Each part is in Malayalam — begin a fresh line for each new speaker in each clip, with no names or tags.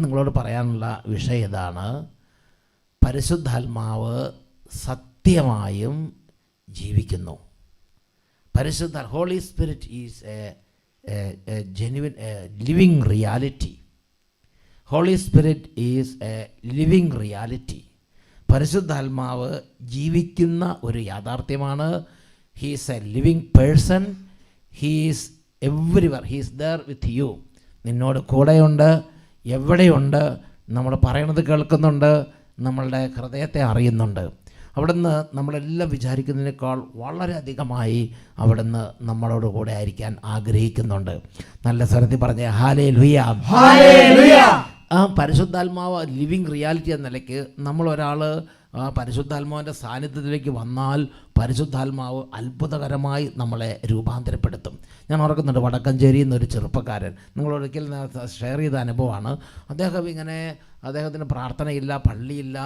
നിങ്ങളോട് പറയാനുള്ള വിഷയം ഇതാണ്. പരിശുദ്ധാത്മാവ് സത്യമായും ജീവിക്കുന്നു. Holy Spirit is a genuine living reality. Holy Spirit is a living reality. പരിശുദ്ധാത്മാവ് ജീവിക്കുന്ന ഒരു യാഥാർത്ഥ്യമാണ്. He is a living person. He is everywhere. He is there with you. നിന്നോട് കൂടെയുണ്ട്, എവിടെയുണ്ട്, നമ്മൾ പറയണത് കേൾക്കുന്നുണ്ട്, നമ്മളുടെ ഹൃദയത്തെ അറിയുന്നുണ്ട്. അവിടുന്ന് നമ്മളെല്ലാം വിചാരിക്കുന്നതിനേക്കാൾ വളരെയധികമായി അവിടുന്ന് നമ്മളോട് കൂടെ ആയിരിക്കാൻ ആഗ്രഹിക്കുന്നുണ്ട്. നല്ല സ്വരത്തിൽ പറഞ്ഞ ഹല്ലേലൂയ. ആ പരിശുദ്ധാത്മാവ് ലിവിങ് റിയാലിറ്റി എന്ന നിലയ്ക്ക് നമ്മളൊരാൾ പരിശുദ്ധാത്മാവിൻ്റെ സാന്നിധ്യത്തിലേക്ക് വന്നാൽ പരിശുദ്ധാത്മാവ് അത്ഭുതകരമായി നമ്മളെ രൂപാന്തരപ്പെടുത്തും. ഞാൻ ഓർക്കുന്നുണ്ട്, വടക്കഞ്ചേരിയിൽ നിന്നൊരു ചെറുപ്പക്കാരൻ, നിങ്ങളൊരിക്കൽ ഷെയർ ചെയ്ത അനുഭവമാണ്. അദ്ദേഹത്തിന് പ്രാർത്ഥനയില്ല, പള്ളിയില്ല,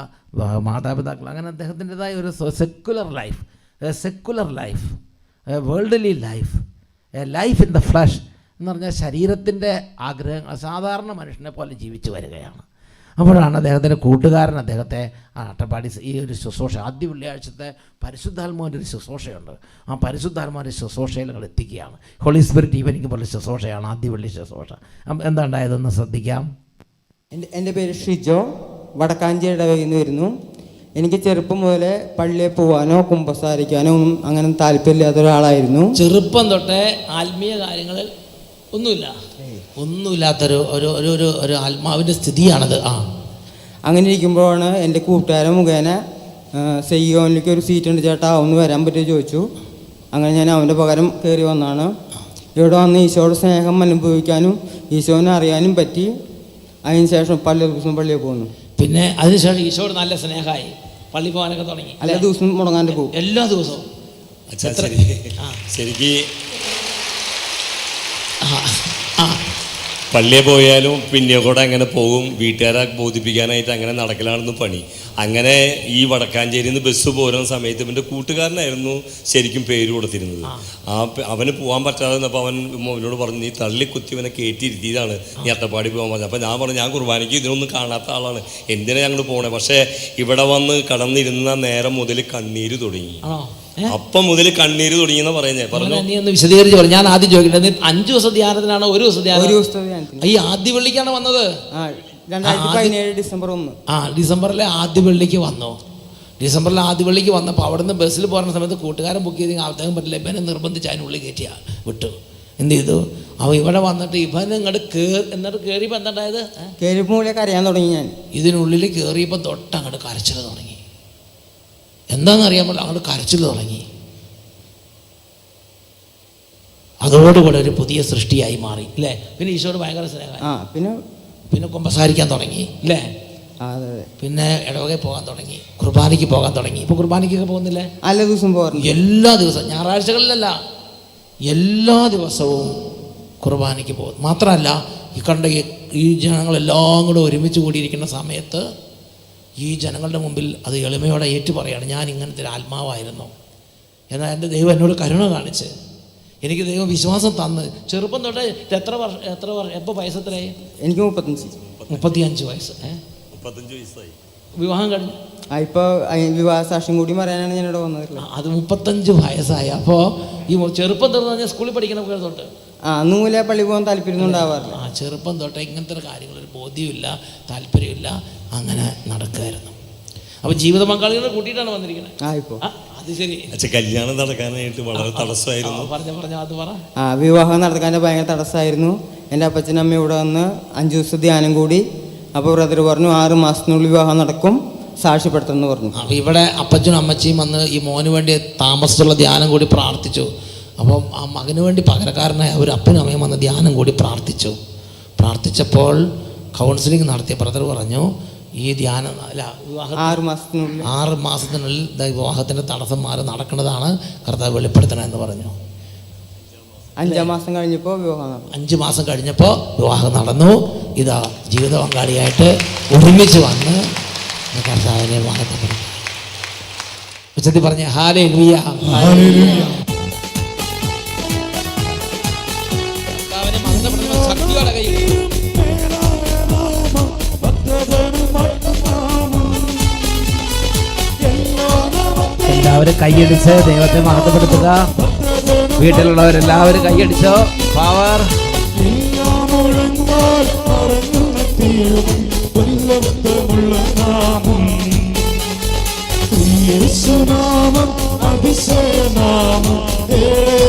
മാതാപിതാക്കൾ, അങ്ങനെ അദ്ദേഹത്തിൻ്റെതായ ഒരു secular life, worldly life, A life in the flush എന്ന് പറഞ്ഞാൽ ശരീരത്തിൻ്റെ ആഗ്രഹങ്ങൾ സാധാരണ മനുഷ്യനെ പോലെ ജീവിച്ചു വരികയാണ്. അപ്പോഴാണ് അദ്ദേഹത്തിൻ്റെ കൂട്ടുകാരൻ അദ്ദേഹത്തെ അട്ടപ്പാടി ഈ ഒരു ശുശ്രൂഷ, ആദ്യ വെള്ളിയാഴ്ചത്തെ പരിശുദ്ധാത്മാവിൻ്റെ ഒരു ശുശ്രൂഷയുണ്ട്. ആ പരിശുദ്ധാത്മാവിൻ്റെ ശുശ്രൂഷയിൽ നിങ്ങൾ എത്തിക്കുകയാണ്. ഹോളി സ്പിരിറ്റ് ഈവനിങ് പോലെ ശുശ്രൂഷയാണ് ആദ്യ വെള്ളി ശുശ്രൂഷ. എന്താ ഉണ്ടായതെന്ന് ശ്രദ്ധിക്കാം.
എൻ്റെ പേര് ഷിജോ, വടക്കാഞ്ചേരി ഇടവകയിൽ നിന്ന് വരുന്നു. എനിക്ക് ചെറുപ്പം മുതലേ പള്ളിയിൽ പോകാനോ കുമ്പസാരിക്കാനോ ഒന്നും അങ്ങനെ താല്പര്യമില്ലാത്ത ഒരാളായിരുന്നു.
ചെറുപ്പം തൊട്ടേ ആത്മീയ കാര്യങ്ങളിൽ ഒന്നുമില്ലാത്തൊരു ഒരു ആത്മാവിൻ്റെ സ്ഥിതിയാണത്.
അങ്ങനെ ഇരിക്കുമ്പോഴാണ് എൻ്റെ കൂട്ടുകാരൻ മുഖേന സെയ്യോനിലേക്ക് ഒരു സീറ്റ് ഉണ്ട് ചേട്ടാ, ഒന്ന് വരാൻ പറ്റുമോ ചോദിച്ചു. അങ്ങനെ ഞാൻ അവൻ്റെ പകരം കയറി വന്നാണ്. ഇവിടെ വന്ന് ഈശോയുടെ സ്നേഹം അനുഭവിക്കാനും ഈശോനെ അറിയാനും പറ്റി. അതിനുശേഷം പല ദിവസം പള്ളിയിൽ പോകുന്നു.
പിന്നെ അതിനുശേഷം ഈശോയുടെ നല്ല സ്നേഹമായി പള്ളി പോകാനൊക്കെ തുടങ്ങി.
എല്ലാ ദിവസവും മുടങ്ങാണ്ട് പോകും.
എല്ലാ ദിവസവും
ശരിക്ക് പള്ളിയിൽ പോയാലും പിന്നെ കൂടെ അങ്ങനെ പോകും. വീട്ടുകാരെ ബോധിപ്പിക്കാനായിട്ട് അങ്ങനെ നടക്കലാണെന്ന് പണി. അങ്ങനെ ഈ വടക്കാഞ്ചേരിയിൽ നിന്ന് ബസ് പോരുന്ന സമയത്ത് എൻ്റെ കൂട്ടുകാരനായിരുന്നു ശരിക്കും പേര് കൊടുത്തിരുന്നത്. അവന് പോകാൻ പറ്റാതെ വന്നപ്പോൾ അവനോട് പറഞ്ഞു, നീ തള്ളിക്കുത്തി അവനെ കയറ്റിയിരുത്തിയതാണ്, നീ അട്ടപ്പാടി പോകാൻ പറഞ്ഞു. അപ്പോൾ ഞാൻ പറഞ്ഞു, ഞാൻ കുർബാനയ്ക്ക് ഇതിനൊന്നും കാണാത്ത ആളാണ്, എന്തിനാണ് ഞങ്ങൾ പോകണേ. പക്ഷേ ഇവിടെ വന്ന് കടന്നിരുന്ന നേരം മുതൽ കണ്ണീര് തുടങ്ങി. അപ്പം മുതൽ കണ്ണീര് തുടങ്ങിയെന്ന് പറയുന്നത് പറഞ്ഞു.
നീ ഒന്ന് വിശദീകരിച്ച് പറഞ്ഞു. ഞാൻ ആദ്യം ചോദിക്കട്ടെ, 5 ദിവസം ധ്യാനത്തിനാണോ 1 ദിവസം ധ്യാനം? ഈ ആദ്യ വെള്ളിക്കാണ് വന്നത്.
2017 ഡിസംബർ 1.
ഡിസംബറിലെ ആദ്യ വെള്ളിക്ക് വന്നു. ഡിസംബറിലെ ആദ്യ വെള്ളിക്ക് വന്നപ്പോൾ അവിടുന്ന് ബസ്സിൽ പോകുന്ന സമയത്ത് കൂട്ടുകാരൻ ബുക്ക് ചെയ്തെങ്കിൽ അദ്ദേഹം പറ്റില്ല, ഇവനെ നിർബന്ധിച്ച് അതിനുള്ളിൽ കയറ്റിയാ വിട്ടു. എന്ത് ചെയ്തു? അവൻ ഇവിടെ വന്നിട്ട് ഇവൻ എന്നിട്ട് കയറിയപ്പോൾ എന്താണ്ടായത്?
കയറിയപ്പോൾ കരയാൻ തുടങ്ങി. ഞാൻ
ഇതിനുള്ളിൽ കയറിയപ്പോൾ തൊട്ടങ്ങോട്ട് കരച്ചിൽ തുടങ്ങി. എന്താണെന്നറിയാൻ പറ്റില്ല, അങ്ങോട്ട് കരച്ചിൽ തുടങ്ങി. അതോടുകൂടെ ഒരു പുതിയ സൃഷ്ടിയായി മാറി അല്ലേ? പിന്നെ ഈശോട് ഭയങ്കര സ്നേഹം. പിന്നെ കുമ്പസാരിക്കാൻ തുടങ്ങി അല്ലേ? പിന്നെ ഇടവകയിൽ പോകാൻ തുടങ്ങി, കുർബാനയ്ക്ക് പോകാൻ തുടങ്ങി. ഇപ്പൊ കുർബാനയ്ക്കൊക്കെ പോകുന്നില്ലേ?
എല്ലാ ദിവസവും പോകാറുണ്ട്.
എല്ലാ ദിവസവും, ഞായറാഴ്ചകളിലല്ല, എല്ലാ ദിവസവും കുർബാനയ്ക്ക് പോകും. മാത്രമല്ല, ഈ കണ്ട ഈ ജനങ്ങളെല്ലാം കൂടെ ഒരുമിച്ച് കൂടിയിരിക്കുന്ന സമയത്ത് ഈ ജനങ്ങളുടെ മുമ്പിൽ അത് എളിമയോടെ ഏറ്റു പറയാണ്, ഞാൻ ഇങ്ങനത്തെ ഒരു ആത്മാവായിരുന്നു. എന്നാൽ എൻ്റെ ദൈവം എന്നോട് കരുണ കാണിച്ച് എനിക്ക് ദൈവം വിശ്വാസം തന്ന്. ചെറുപ്പം തൊട്ട് എത്ര വർഷം എപ്പോൾ വയസ്സത്രയായി?
എനിക്ക്
35 വയസ്സ്.
35 വയസ്സായി.
വിവാഹം കഴിഞ്ഞു.
ഇപ്പോൾ വിവാഹ സാക്ഷ്യം കൂടി പറയാനാണ് ഞാൻ ഇവിടെ വന്നത്.
അത് 35 വയസ്സായി. അപ്പോൾ ഈ ചെറുപ്പം തൊട്ട് പറഞ്ഞാൽ സ്കൂളിൽ പഠിക്കുന്ന കുട്ടികൾ തൊട്ട്
നൂല പള്ളി പോകാൻ താല്പര്യം ഉണ്ടാവാറില്ല.
ചെറുപ്പം തൊട്ട് ഇങ്ങനത്തെ കാര്യങ്ങളൊരു ബോധ്യമില്ല, താല്പര്യമില്ല, അങ്ങനെ നടക്കുമായിരുന്നു. അപ്പോൾ ജീവിത പങ്കാളികളെ കൂട്ടിയിട്ടാണ് വന്നിരിക്കുന്നത്. അത് ശരി.
കല്യാണം നടക്കാനായിട്ട് വളരെ തടസ്സമായിരുന്നു.
പറഞ്ഞ അത് പറ.
വിവാഹം നടക്കാൻ ഭയങ്കര തടസ്സമായിരുന്നു. എൻ്റെ അപ്പച്ചനും അമ്മയും ഇവിടെ വന്ന് 5 ദിവസം ധ്യാനം കൂടി. അപ്പോൾ ബ്രദർ പറഞ്ഞു 6 മാസത്തിനുള്ളിൽ വിവാഹം നടക്കും, സാക്ഷ്യപ്പെടുത്തുമെന്ന് പറഞ്ഞു.
അപ്പോൾ ഇവിടെ അപ്പച്ചനും അമ്മച്ചിയും വന്ന് ഈ മോന് വേണ്ടി താമസിച്ചുള്ള ധ്യാനം കൂടി പ്രാർത്ഥിച്ചു. അപ്പം ആ മകന് വേണ്ടി പകരക്കാരനായ ഒരു അപ്പനും അമ്മയും വന്ന് ധ്യാനം കൂടി പ്രാർത്ഥിച്ചപ്പോൾ കൗൺസിലിംഗ് നടത്തിയ ബ്രദർ പറഞ്ഞു, ഈ ധ്യാനം അല്ല, വിവാഹം 6 മാസത്തിനുള്ളിൽ വിവാഹത്തിൻ്റെ തടസ്സം മാറി നടക്കുന്നതാണ് കർത്താവ് വെളിപ്പെടുത്തണമെന്ന് പറഞ്ഞു.
5 മാസം കഴിഞ്ഞപ്പോൾ വിവാഹം
5 മാസം കഴിഞ്ഞപ്പോൾ വിവാഹം നടന്നു. ഇതാ ജീവിത പങ്കാളിയായിട്ട് ഒരുമിച്ച് വന്ന് കർത്താവിനെ വാഴ്ത്തപ്പെടും. ഉച്ചത്തിൽ പറഞ്ഞ ഹല്ലേലൂയ. കർത്താവിനെ മഹത്വപ്പെടുത്തുന്ന ശക്തിയോടെ കൈ എല്ലാവരും കൈയടിച്ച് ദൈവത്തെ മഹത്വപ്പെടുത്തുക. വീട്ടിലുള്ളവരെല്ലാവരും കൈയടിച്ചോ. പവർ
യേശുനാമം അതിശയനാമം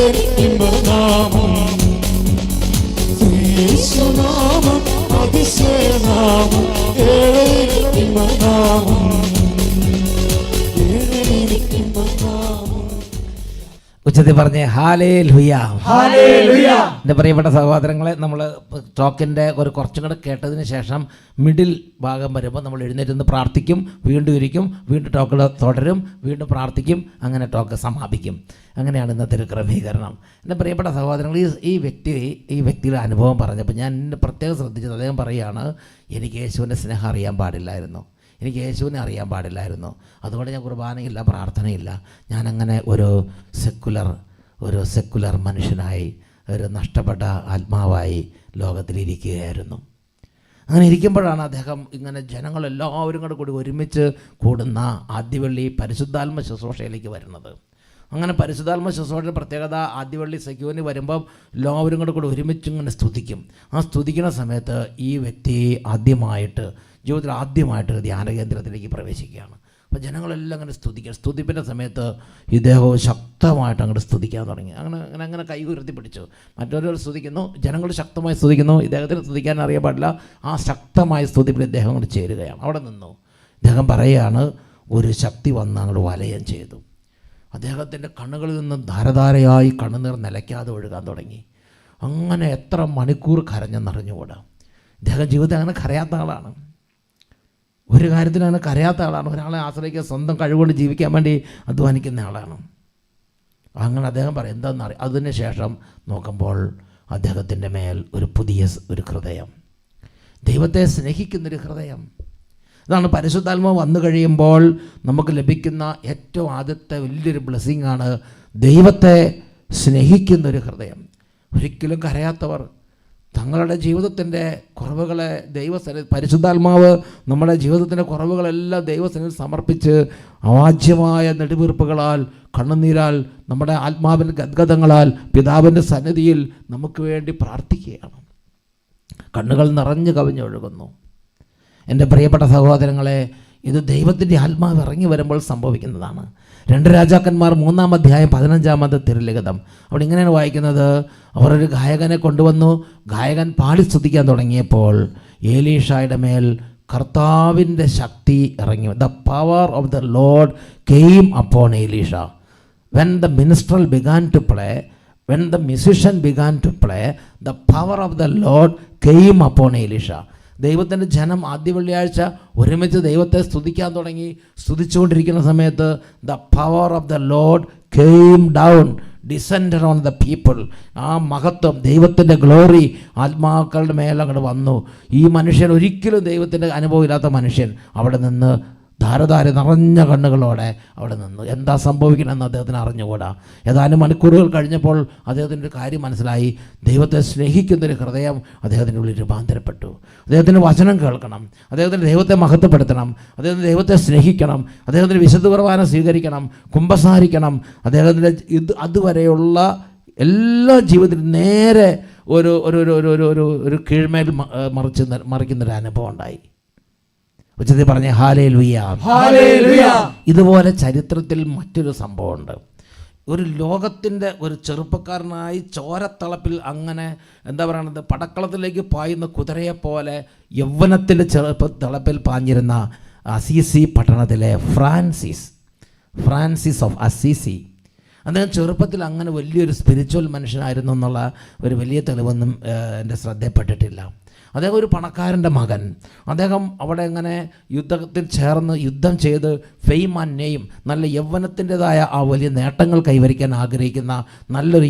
നാമം യേശുനാമം അതിശയനാമം നാമം
ഉച്ചത്തിൽ പറഞ്ഞേ ഹല്ലേലൂയ.
ഹല്ലേലൂയ.
എൻ്റെ പ്രിയപ്പെട്ട സഹോദരങ്ങളെ, നമ്മൾ ടോക്കിൻ്റെ കുറച്ചും കൂടെ കേട്ടതിന് ശേഷം മിഡിൽ ഭാഗം വരുമ്പോൾ നമ്മൾ എഴുന്നേറ്റ് പ്രാർത്ഥിക്കും, വീണ്ടും ഇരിക്കും, വീണ്ടും ടോക്ക് തുടരും, വീണ്ടും പ്രാർത്ഥിക്കും, അങ്ങനെ ടോക്ക് സമാപിക്കും. അങ്ങനെയാണ് ഇന്നത്തെ ഒരു ക്രമീകരണം. എൻ്റെ പ്രിയപ്പെട്ട സഹോദരങ്ങൾ, ഈ വ്യക്തിയുടെ അനുഭവം പറഞ്ഞപ്പോൾ ഞാൻ പ്രത്യേകം ശ്രദ്ധിച്ചത്, അദ്ദേഹം പറയുകയാണ്, എനിക്ക് യേശുവിൻ്റെ സ്നേഹം അറിയാൻ പാടില്ലായിരുന്നു, എനിക്ക് യേശുവിനെ അറിയാൻ പാടില്ലായിരുന്നു, അതുകൊണ്ട് ഞാൻ കുർബാനയില്ല, പ്രാർത്ഥനയില്ല, ഞാനങ്ങനെ ഒരു സെക്കുലർ മനുഷ്യനായി, ഒരു നഷ്ടപ്പെട്ട ആത്മാവായി ലോകത്തിലിരിക്കുകയായിരുന്നു. അങ്ങനെ ഇരിക്കുമ്പോഴാണ് അദ്ദേഹം ഇങ്ങനെ ജനങ്ങളെല്ലാവരും കൂടി ഒരുമിച്ച് കൂടുന്ന ആദ്യവള്ളി പരിശുദ്ധാത്മ ശുശ്രൂഷയിലേക്ക് വരുന്നത്. അങ്ങനെ പരിശുദ്ധാത്മ ശുശ്രൂഷയുടെ പ്രത്യേകത, ആദ്യവള്ളി സെക്യൂരിന് വരുമ്പം എല്ലാവരും കൂടി ഒരുമിച്ച് ഇങ്ങനെ സ്തുതിക്കും. ആ സ്തുതിക്കുന്ന സമയത്ത് ഈ വ്യക്തി ജീവിതത്തിൽ ആദ്യമായിട്ട് ധ്യാന കേന്ദ്രത്തിലേക്ക് പ്രവേശിക്കുകയാണ്. അപ്പോൾ ജനങ്ങളെല്ലാം അങ്ങനെ സ്തുതിപ്പിൻ്റെ സമയത്ത് ഇദ്ദേഹവും ശക്തമായിട്ട് അങ്ങോട്ട് സ്തുതിക്കാൻ തുടങ്ങി. അങ്ങനെ കൈ ഉയർത്തി പിടിച്ചു. മറ്റൊരു സ്തുതിക്കുന്നു, ജനങ്ങൾ ശക്തമായി സ്തുതിക്കുന്നു, ഇദ്ദേഹത്തിന് സ്തുതിക്കാൻ അറിയാൻ പാടില്ല. ആ ശക്തമായ സ്തുതിപ്പിൽ ഇദ്ദേഹം അങ്ങോട്ട് ചേരുകയാണ്. അവിടെ നിന്നു ഇദ്ദേഹം പറയുകയാണ്, ഒരു ശക്തി വന്ന് അങ്ങോട്ട് വലയം ചെയ്തു. അദ്ദേഹത്തിൻ്റെ കണ്ണുകളിൽ നിന്ന് ധാരധാരയായി കണ്ണുനീർ നിലയ്ക്കാതെ ഒഴുകാൻ തുടങ്ങി. അങ്ങനെ എത്ര മണിക്കൂർ കരഞ്ഞെന്നറിഞ്ഞുകൂടാ. ഇദ്ദേഹം ജീവിതത്തിൽ അങ്ങനെ കരയാത്ത ആളാണ്, ഒരു കാര്യത്തിലും അങ്ങനെ കരയാത്ത ആളാണ്. ഒരാളെ ആശ്രയിക്കാൻ സ്വന്തം കഴിവുകൊണ്ട് ജീവിക്കാൻ വേണ്ടി അധ്വാനിക്കുന്ന ആളാണ്. അങ്ങനെ അദ്ദേഹം പറയും എന്താണെന്നറിയാം. അതിന് ശേഷം നോക്കുമ്പോൾ അദ്ദേഹത്തിൻ്റെ മേൽ ഒരു പുതിയ ഹൃദയം, ദൈവത്തെ സ്നേഹിക്കുന്നൊരു ഹൃദയം. ഇതാണ് പരിശുദ്ധാത്മാവ് വന്നു കഴിയുമ്പോൾ നമുക്ക് ലഭിക്കുന്ന ഏറ്റവും ആദ്യത്തെ വലിയൊരു ബ്ലെസ്സിങ്ങാണ് ദൈവത്തെ സ്നേഹിക്കുന്നൊരു ഹൃദയം. ഒരിക്കലും കരയാത്തവർ, തങ്ങളുടെ ജീവിതത്തിൻ്റെ കുറവുകളെ പരിശുദ്ധാത്മാവ് നമ്മുടെ ജീവിതത്തിൻ്റെ കുറവുകളെല്ലാം ദൈവസന്നിധിയിൽ സമർപ്പിച്ച് അവാച്യമായ നെടുവീർപ്പുകളാൽ, കണ്ണുനീരാൽ, നമ്മുടെ ആത്മാവിൻ്റെ ഗദ്ഗതങ്ങളാൽ പിതാവിൻ്റെ സന്നിധിയിൽ നമുക്ക് വേണ്ടി പ്രാർത്ഥിക്കുകയാണ്. കണ്ണുകൾ നിറഞ്ഞു കവിഞ്ഞൊഴുകുന്നു. എൻ്റെ പ്രിയപ്പെട്ട സഹോദരങ്ങളെ, ഇത് ദൈവത്തിൻ്റെ ആത്മാവ് ഇറങ്ങി വരുമ്പോൾ സംഭവിക്കുന്നതാണ്. 2 രാജാക്കന്മാർ 3-ാം അധ്യായം 15-ാമത്തെ തിരുലിഖിതം. അവിടെ ഇങ്ങനെയാണ് വായിക്കുന്നത്, അവർ ഒരു ഗായകനെ കൊണ്ടുവന്നു. ഗായകൻ പാടി സ്തുതിക്കാൻ തുടങ്ങിയപ്പോൾ ഏലീഷായുടെ മേൽ കർത്താവിൻ്റെ ശക്തി ഇറങ്ങി. The power of the Lord came upon Elisha. When the minstrel began to play, when the musician began to play, the power of the Lord came upon Elisha. ദൈവത്തിൻ്റെ ജനം ആദ്യ വെള്ളിയാഴ്ച ഒരുമിച്ച് ദൈവത്തെ സ്തുതിക്കാൻ തുടങ്ങി. സ്തുതിച്ചുകൊണ്ടിരിക്കുന്ന സമയത്ത് the power of the Lord came down, descended on the people. ആ മഹത്വം, ദൈവത്തിൻ്റെ ഗ്ലോറി ആത്മാക്കളുടെ മേലങ്ങോട്ട് വന്നു. ഈ മനുഷ്യൻ, ഒരിക്കലും ദൈവത്തിൻ്റെ അനുഭവമില്ലാത്ത മനുഷ്യൻ, അവിടെ നിന്ന് ധാരധാര നിറഞ്ഞ കണ്ണുകളോടെ അവിടെ നിന്നു. എന്താ സംഭവിക്കണമെന്ന് അദ്ദേഹത്തിന് അറിഞ്ഞുകൂടാ. ഏതാനും മണിക്കൂറുകൾ കഴിഞ്ഞപ്പോൾ അദ്ദേഹത്തിൻ്റെ ഒരു കാര്യം മനസ്സിലായി. ദൈവത്തെ സ്നേഹിക്കുന്നൊരു ഹൃദയം അദ്ദേഹത്തിൻ്റെ ഉള്ളിൽ രൂപാന്തരപ്പെട്ടു. അദ്ദേഹത്തിൻ്റെ വചനം കേൾക്കണം, അദ്ദേഹത്തിൻ്റെ ദൈവത്തെ മഹത്വപ്പെടുത്തണം, അദ്ദേഹത്തിൻ്റെ ദൈവത്തെ സ്നേഹിക്കണം, അദ്ദേഹത്തിൻ്റെ വിശുദ്ധ കുർബാന സ്വീകരിക്കണം, കുമ്പസാരിക്കണം. അദ്ദേഹത്തിൻ്റെ അതുവരെയുള്ള എല്ലാ ജീവിതത്തിലും നേരെ ഒരു കീഴ്മേൽ മറിക്കുന്നൊരു അനുഭവം ഉണ്ടായി. ഉച്ചത്തിൽ പറഞ്ഞ ഹല്ലേലൂയ. ഇതുപോലെ ചരിത്രത്തിൽ മറ്റൊരു സംഭവമുണ്ട്. ഒരു ലോകത്തിൻ്റെ ഒരു ചെറുപ്പക്കാരനായി ചോരത്തളപ്പിൽ അങ്ങനെ എന്താ പറയുന്നത്, പടക്കളത്തിലേക്ക് പായുന്ന കുതിരയെപ്പോലെ യൗവനത്തിൻ്റെ തിളപ്പിൽ പാഞ്ഞിരുന്ന അസീസി പട്ടണത്തിലെ ഫ്രാൻസിസ് ഓഫ് അസീസി. അദ്ദേഹം ചെറുപ്പത്തിൽ അങ്ങനെ വലിയൊരു സ്പിരിച്വൽ മനുഷ്യനായിരുന്നു എന്നുള്ള ഒരു വലിയ തെളിവൊന്നും എൻ്റെ ശ്രദ്ധയിൽപ്പെട്ടിട്ടില്ല. അദ്ദേഹം ഒരു പണക്കാരൻ്റെ മകൻ. അദ്ദേഹം അവിടെ ഇങ്ങനെ യുദ്ധത്തിൽ ചേർന്ന് യുദ്ധം ചെയ്ത് ഫെയിം ആൻഡ് നെയിം, നല്ല യൗവനത്തിൻ്റെതായ ആ വലിയ നേട്ടങ്ങൾ കൈവരിക്കാൻ ആഗ്രഹിക്കുന്ന നല്ലൊരു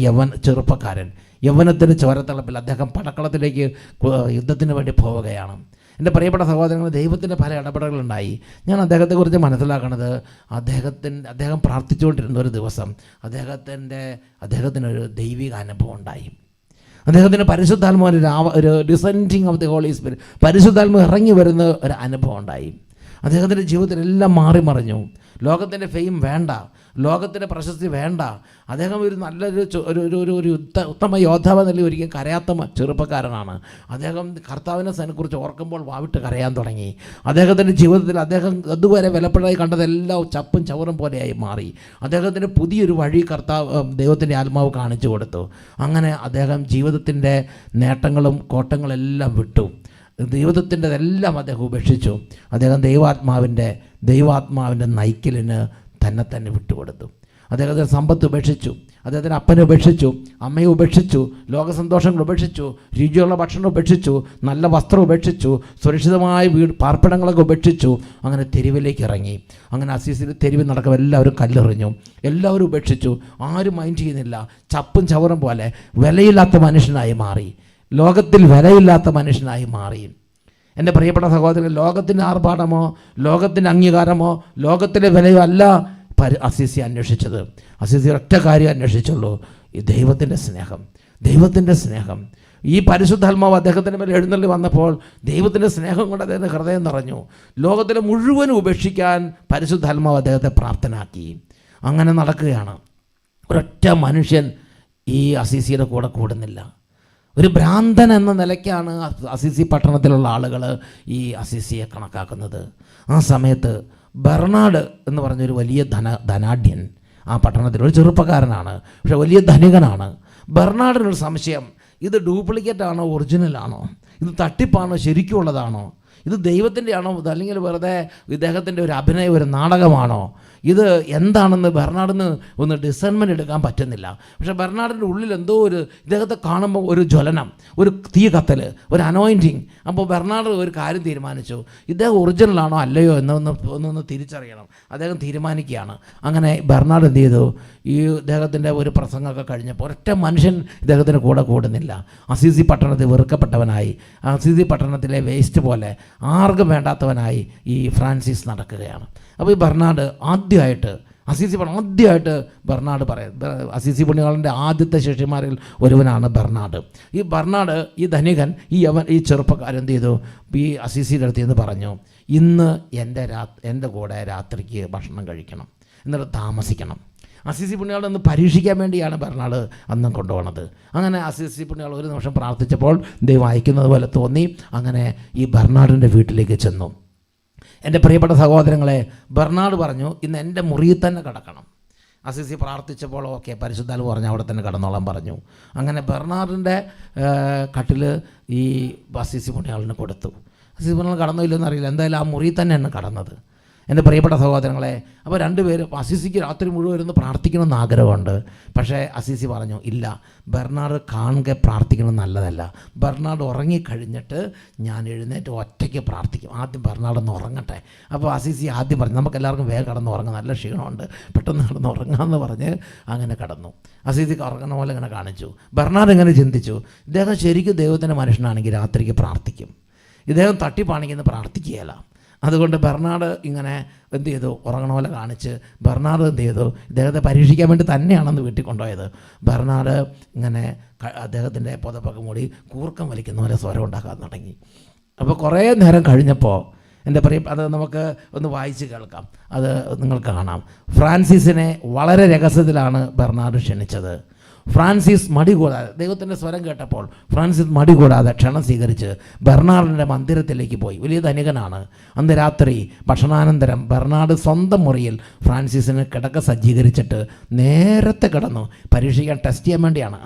ചെറുപ്പക്കാരൻ. യൗവനത്തിൻ്റെ ചോരത്തിളപ്പിൽ അദ്ദേഹം പടക്കളത്തിലേക്ക് യുദ്ധത്തിന് വേണ്ടി പോവുകയാണ്. എൻ്റെ പ്രിയപ്പെട്ട സഹോദരങ്ങൾ, ദൈവത്തിൻ്റെ പല ഇടപെടലുകളുണ്ടായി. ഞാൻ അദ്ദേഹത്തെക്കുറിച്ച് മനസ്സിലാക്കുന്നത്, അദ്ദേഹം പ്രാർത്ഥിച്ചുകൊണ്ടിരുന്ന ഒരു ദിവസം അദ്ദേഹത്തിനൊരു ദൈവിക അനുഭവം ഉണ്ടായി. അദ്ദേഹത്തിന് പരിശുദ്ധാത്മാവിൻ്റെ ഒരു descending of the Holy Spirit, പരിശുദ്ധാത്മ ഇറങ്ങി വരുന്ന ഒരു അനുഭവം ഉണ്ടായി. അദ്ദേഹത്തിൻ്റെ ജീവിതത്തിലെല്ലാം മാറി മറിഞ്ഞു. ലോകത്തിൻ്റെ ഫെയിം വേണ്ട, ലോകത്തിൻ്റെ പ്രശസ്തി വേണ്ട. അദ്ദേഹം ഒരു നല്ലൊരു ഒരു ഉത്തമ യോദ്ധാവ് എന്നല്ല ഒരിക്കലും കരയാത്ത ചെറുപ്പക്കാരനാണ്. അദ്ദേഹം കർത്താവിനെ കുറിച്ച് ഓർക്കുമ്പോൾ വാവിട്ട് കരയാൻ തുടങ്ങി. അദ്ദേഹത്തിൻ്റെ ജീവിതത്തിൽ അദ്ദേഹം അതുവരെ വിലപ്പെടായി കണ്ടതെല്ലാം ചപ്പും ചവറും പോലെയായി മാറി. അദ്ദേഹത്തിന് പുതിയൊരു വഴി ദൈവത്തിൻ്റെ ആത്മാവ് കാണിച്ചു കൊടുത്തു. അങ്ങനെ അദ്ദേഹം ജീവിതത്തിൻ്റെ നേട്ടങ്ങളും കോട്ടങ്ങളെല്ലാം വിട്ടു. ദൈവത്തിൻ്റെതെല്ലാം അദ്ദേഹം ഉപേക്ഷിച്ചു. അദ്ദേഹം ദൈവാത്മാവിൻ്റെ നയിക്കലിന് തന്നെ വിട്ടുകൊടുത്തു. അദ്ദേഹത്തിൻ്റെ സമ്പത്ത് ഉപേക്ഷിച്ചു, അദ്ദേഹത്തിൻ്റെ അപ്പനെ ഉപേക്ഷിച്ചു, അമ്മയെ ഉപേക്ഷിച്ചു, ലോകസന്തോഷങ്ങൾ ഉപേക്ഷിച്ചു, രുചിയുള്ള ഭക്ഷണം ഉപേക്ഷിച്ചു, നല്ല വസ്ത്രം ഉപേക്ഷിച്ചു, സുരക്ഷിതമായ പാർപ്പിടങ്ങളൊക്കെ ഉപേക്ഷിച്ചു. അങ്ങനെ തെരുവിലേക്ക് ഇറങ്ങി. അങ്ങനെ അസീസിൽ തെരുവിൽ നടക്കുമ്പോൾ എല്ലാവരും കല്ലെറിഞ്ഞു, എല്ലാവരും ഉപേക്ഷിച്ചു. ആരും മൈൻഡ് ചെയ്യുന്നില്ല. ചപ്പും ചവറും പോലെ വിലയില്ലാത്ത മനുഷ്യനായി മാറി, ലോകത്തിൽ വിലയില്ലാത്ത മനുഷ്യനായി മാറി. എൻ്റെ പ്രിയപ്പെട്ട സഹോദരൻ, ലോകത്തിൻ്റെ ആർഭാടമോ ലോകത്തിൻ്റെ അംഗീകാരമോ ലോകത്തിലെ വിലയോ അല്ല അസീസി അന്വേഷിച്ചത്. അസീസി ഒറ്റ കാര്യം അന്വേഷിച്ചുള്ളൂ, ഈ ദൈവത്തിൻ്റെ സ്നേഹം. ഈ പരിശുദ്ധാത്മാവ് അദ്ദേഹത്തിൻ്റെ മേലെ എഴുന്നള്ളി വന്നപ്പോൾ ദൈവത്തിൻ്റെ സ്നേഹം കൊണ്ട് അദ്ദേഹത്തിൻ്റെ ഹൃദയം നിറഞ്ഞു. ലോകത്തിലെ മുഴുവനും ഉപേക്ഷിക്കാൻ പരിശുദ്ധാത്മാവ് അദ്ദേഹത്തെ പ്രാപ്തനാക്കി. അങ്ങനെ നടക്കുകയാണ്. ഒരൊറ്റ മനുഷ്യൻ ഈ അസീസിയുടെ കൂടെ കൂടുന്നില്ല. ഒരു ഭ്രാന്തൻ എന്ന നിലയ്ക്കാണ് അസീസി പട്ടണത്തിലുള്ള ആളുകൾ ഈ അസീസിയെ കണക്കാക്കുന്നത്. ആ സമയത്ത് ബെർണാഡ് എന്ന് പറഞ്ഞൊരു വലിയ ധനാഢ്യൻ ആ പട്ടണത്തിൽ ഒരു ചെറുപ്പക്കാരനാണ്, പക്ഷെ വലിയ ധനികനാണ്. ബെർണാഡിനൊരു സംശയം, ഇത് ഡ്യൂപ്ലിക്കേറ്റ് ആണോ ഒറിജിനലാണോ, ഇത് തട്ടിപ്പാണോ ശരിക്കുള്ളതാണോ, ഇത് ദൈവത്തിൻ്റെ ആണോ അല്ലെങ്കിൽ വെറുതെ ഇദ്ദേഹത്തിൻ്റെ ഒരു അഭിനയം, ഒരു നാടകമാണോ, ഇത് എന്താണെന്ന് ബെർണാഡിന് ഒന്ന് ഡിസൈൻമെൻറ്റ് എടുക്കാൻ പറ്റുന്നില്ല. പക്ഷേ ബെർണാഡിൻ്റെ ഉള്ളിൽ എന്തോ ഒരു ഇദ്ദേഹത്തെ കാണുമ്പോൾ ഒരു ജ്വലനം, ഒരു തീ കത്തൽ, ഒരു അനോയിൻറ്റിങ്. അപ്പോൾ ബെർണാഡ് ഒരു കാര്യം തീരുമാനിച്ചു, ഇദ്ദേഹം ഒറിജിനലാണോ അല്ലയോ എന്നൊന്ന് തിരിച്ചറിയണം. അദ്ദേഹം തീരുമാനിക്കുകയാണ്. അങ്ങനെ ബെർണാഡ് എന്ത് ചെയ്തു, ഈ ഇദ്ദേഹത്തിൻ്റെ ഒരു പ്രസംഗമൊക്കെ കഴിഞ്ഞപ്പോൾ ഒരൊറ്റ മനുഷ്യൻ ഇദ്ദേഹത്തിൻ്റെ കൂടെ കൂടുന്നില്ല. അസീസി പട്ടണത്തിൽ വെറുക്കപ്പെട്ടവനായി, അസീസി പട്ടണത്തിലെ വേസ്റ്റ് പോലെ ആർക്കും വേണ്ടാത്തവനായി ഈ ഫ്രാൻസിസ് നടക്കുകയാണ്. അപ്പോൾ ഈ ബെർണാഡ് ആദ്യമായിട്ട് ബെർണാഡ് അസീസി പുണ്യാളൻ്റെ ആദ്യത്തെ ശിഷ്യന്മാരിൽ ഒരുവനാണ് ബെർണാഡ്. ഈ ധനികൻ ഈ ചെറുപ്പക്കാരൻ എന്ത് ചെയ്തു, ഈ അസീസിയുടെ അടുത്ത് നിന്ന് പറഞ്ഞു, ഇന്ന് എൻ്റെ കൂടെ രാത്രിക്ക് ഭക്ഷണം കഴിക്കണം, എന്നിട്ട് താമസിക്കണം. അസീസി പുണ്യാളെ ഒന്ന് പരീക്ഷിക്കാൻ വേണ്ടിയാണ് ബെർണാഡ് അന്ന് കൊണ്ടുപോകുന്നത്. അങ്ങനെ അസീസി പുണ്യാൾ ഒരു നിമിഷം പ്രാർത്ഥിച്ചപ്പോൾ ദൈവം അയക്കുന്നത് പോലെ തോന്നി. അങ്ങനെ ഈ ബെർണാഡിൻ്റെ വീട്ടിലേക്ക് ചെന്നു. എൻ്റെ പ്രിയപ്പെട്ട സഹോദരങ്ങളെ, ബെർണാഡ് പറഞ്ഞു, ഇന്ന് എൻ്റെ മുറിയിൽ തന്നെ കിടക്കണം. അസീസി പ്രാർത്ഥിച്ചപ്പോൾ ഓക്കെ, പരിശുദ്ധാത്മാവ് പറഞ്ഞു അവിടെ തന്നെ കിടന്നോളാൻ പറഞ്ഞു. അങ്ങനെ ബെർണാഡിൻ്റെ കട്ടിൽ ഈ അസീസി പുണ്യാളിന് കൊടുത്തു. അസീസി പുണ്യാൾ കടന്നോ ഇല്ലെന്ന് അറിയില്ല, എന്തായാലും ആ മുറിയിൽ തന്നെയാണ് കടന്നത്. എൻ്റെ പ്രിയപ്പെട്ട സഹോദരങ്ങളെ, അപ്പോൾ രണ്ടുപേരും അസീസിക്ക് രാത്രി മുഴുവൻ ഇരുന്ന് പ്രാർത്ഥിക്കണമെന്ന് ആഗ്രഹമുണ്ട്. പക്ഷേ അസീസി പറഞ്ഞു, ഇല്ല, ബെർണാഡ് കാണുക പ്രാർത്ഥിക്കണം നല്ലതല്ല. ബെർണാഡ് ഉറങ്ങിക്കഴിഞ്ഞിട്ട് ഞാൻ എഴുന്നേറ്റ് ഒറ്റയ്ക്ക് പ്രാർത്ഥിക്കും, ആദ്യം ബെർണാഡ് ഒന്ന് ഉറങ്ങട്ടെ. അപ്പോൾ അസീസി ആദ്യം പറഞ്ഞു, നമുക്ക് എല്ലാവർക്കും വേഗം കിടന്ന് ഉറങ്ങാം, നല്ല ക്ഷീണമുണ്ട്, പെട്ടെന്ന് കിടന്ന് ഉറങ്ങാമെന്ന് പറഞ്ഞ് അങ്ങനെ കിടന്നു. അസീസിക്ക് ഉറങ്ങുന്ന പോലെ ഇങ്ങനെ കാണിച്ചു. ബെർണാഡ് ഇങ്ങനെ ചിന്തിച്ചു, ഇദ്ദേഹം ശരിക്കും ദൈവത്തിൻ്റെ മനുഷ്യനാണെങ്കിൽ രാത്രിക്ക് പ്രാർത്ഥിക്കും, ഇദ്ദേഹം തട്ടിപ്പാണെങ്കിന്ന് പ്രാർത്ഥിക്കുകയില്ല. അതുകൊണ്ട് ബെർണാഡ് ഇങ്ങനെ എന്ത് ചെയ്തു, ഉറങ്ങണ പോലെ കാണിച്ച് ബെർണാഡ് എന്ത് ചെയ്തു, ഇദ്ദേഹത്തെ പരീക്ഷിക്കാൻ വേണ്ടി തന്നെയാണെന്ന് വീട്ടിൽ കൊണ്ടുപോയത്. ബെർണാഡ് ഇങ്ങനെ അദ്ദേഹത്തിൻ്റെ പുതപ്പൊക്കെ മൂടി കൂർക്കം വലിക്കുന്ന പോലെ സ്വരം ഉണ്ടാക്കാൻ തുടങ്ങി. അപ്പോൾ കുറേ നേരം കഴിഞ്ഞപ്പോൾ അത് നമുക്ക് ഒന്ന് വായിച്ച് കേൾക്കാം, അത് നിങ്ങൾക്ക് കാണാം. ഫ്രാൻസിസിനെ വളരെ രഹസ്യത്തിലാണ് ബെർണാഡ് ക്ഷണിച്ചത്. ഫ്രാൻസിസ് മടി കൂടാതെ, ദൈവത്തിൻ്റെ സ്വരം കേട്ടപ്പോൾ ഫ്രാൻസിസ് മടി കൂടാതെ ക്ഷണം സ്വീകരിച്ച് ബെർണാഡിൻ്റെ മന്ദിരത്തിലേക്ക് പോയി. വലിയ ധനികനാണ്. അന്ന് രാത്രി ഭക്ഷണാനന്തരം ബെർണാഡ് സ്വന്തം മുറിയിൽ ഫ്രാൻസിസിന് കിടക്ക സജ്ജീകരിച്ചിട്ട് നേരത്തെ കിടന്നു. പരീക്ഷിക്കാൻ ടെസ്റ്റ് ചെയ്യാൻ വേണ്ടിയാണ്.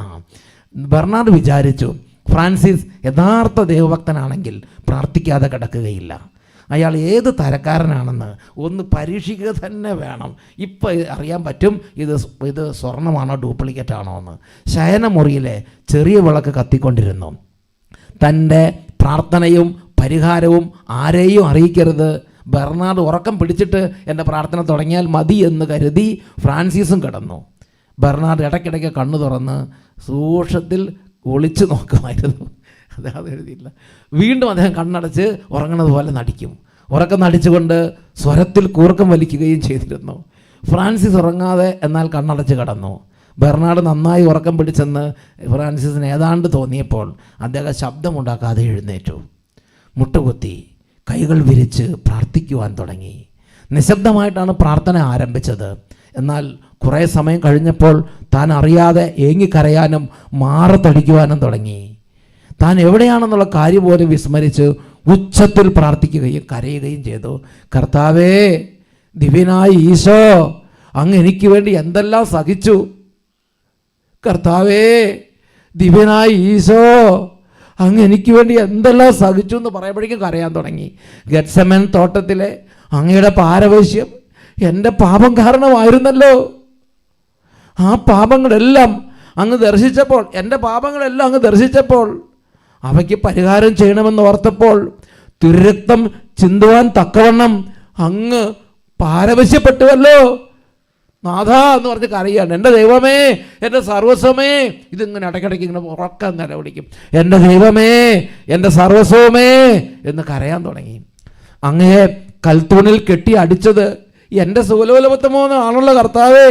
ബെർണാഡ് വിചാരിച്ചു, ഫ്രാൻസിസ് യഥാർത്ഥ ദൈവഭക്തനാണെങ്കിൽ പ്രാർത്ഥിക്കാതെ കിടക്കുകയില്ല, അയാൾ ഏത് തരക്കാരനാണെന്ന് ഒന്ന് പരീക്ഷിക്കുക തന്നെ വേണം. ഇപ്പോൾ അറിയാൻ പറ്റും ഇത് സ്വർണ്ണമാണോ ഡ്യൂപ്ലിക്കേറ്റ് ആണോ എന്ന്. ശയനമുറിയിലെ ചെറിയ വിളക്ക് കത്തിക്കൊണ്ടിരുന്നു. തൻ്റെ പ്രാർത്ഥനയും പരിഹാരവും ആരെയും അറിയിക്കരുത്. ബെർണാഡ് ഉറക്കം പിടിച്ചിട്ട് എൻ്റെ പ്രാർത്ഥന തുടങ്ങിയാൽ മതി എന്ന് കരുതി ഫ്രാൻസിസും കിടന്നു. ബെർണാഡ് ഇടയ്ക്കിടയ്ക്ക് കണ്ണു തുറന്ന് സൂക്ഷ്മത്തിൽ ഒളിച്ചു നോക്കുമായിരുന്നു. അദ്ദേഹം എഴുതിയില്ല. വീണ്ടും അദ്ദേഹം കണ്ണടച്ച് ഉറങ്ങുന്നത് പോലെ നടിക്കും. ഉറക്കം നടിച്ചുകൊണ്ട് സ്വരത്തിൽ കൂർക്കം വലിക്കുകയും ചെയ്തിരുന്നു. ഫ്രാൻസിസ് ഉറങ്ങാതെ എന്നാൽ കണ്ണടച്ച് കിടന്നു. ബെർണാഡ് നന്നായി ഉറക്കം പിടിച്ചെന്ന് ഫ്രാൻസിസിന് ഏതാണ്ട് തോന്നിയപ്പോൾ അദ്ദേഹം ശബ്ദമുണ്ടാക്കാതെ എഴുന്നേറ്റു. മുട്ടുകുത്തി കൈകൾ വിരിച്ച് പ്രാർത്ഥിക്കുവാൻ തുടങ്ങി. നിശബ്ദമായിട്ടാണ് പ്രാർത്ഥന ആരംഭിച്ചത്. എന്നാൽ കുറേ സമയം കഴിഞ്ഞപ്പോൾ താൻ അറിയാതെ ഏങ്ങിക്കരയാനും മാറത്തടിക്കുവാനും തുടങ്ങി. താൻ എവിടെയാണെന്നുള്ള കാര്യം പോലും വിസ്മരിച്ച് ഉച്ചത്തിൽ പ്രാർത്ഥിക്കുകയും കരയുകയും ചെയ്തു. കർത്താവേ, ദിവ്യനായ ഈശോ, അങ്ങ് എനിക്ക് വേണ്ടി എന്തെല്ലാം സഹിച്ചു. കർത്താവേ, ദിവ്യനായ ഈശോ, അങ്ങ് എനിക്ക് വേണ്ടി എന്തെല്ലാം സഹിച്ചു എന്ന് പറയുമ്പോഴേക്കും കരയാൻ തുടങ്ങി. ഗെത്സമൻ തോട്ടത്തിലെ അങ്ങയുടെ പാരവശ്യം എൻ്റെ പാപം കാരണമായിരുന്നല്ലോ. ആ പാപങ്ങളെല്ലാം അങ്ങ് ദർശിച്ചപ്പോൾ, എൻ്റെ പാപങ്ങളെല്ലാം അങ്ങ് ദർശിച്ചപ്പോൾ, അവയ്ക്ക് പരിഹാരം ചെയ്യണമെന്ന് ഓർത്തപ്പോൾ തിരുരക്തം ചിന്തുവാൻ തക്കവണ്ണം അങ്ങ് പാരവശ്യപ്പെട്ടുവല്ലോ നാഥ എന്ന് പറഞ്ഞ് കരയാണ്. എൻ്റെ ദൈവമേ, എൻ്റെ സർവസ്വമേ. ഇതിങ്ങനെ ഇടയ്ക്കിടയ്ക്ക് ഇങ്ങനെ ഉറക്കം നിലവിളിക്കും. എൻ്റെ ദൈവമേ, എൻ്റെ സർവസ്വമേ എന്ന് കരയാൻ തുടങ്ങി. അങ്ങയെ കൽത്തൂണിൽ കെട്ടി അടിച്ചത് എൻ്റെ സുഖലോലപത്തമോന്നാണല്ലോ കർത്താവേ.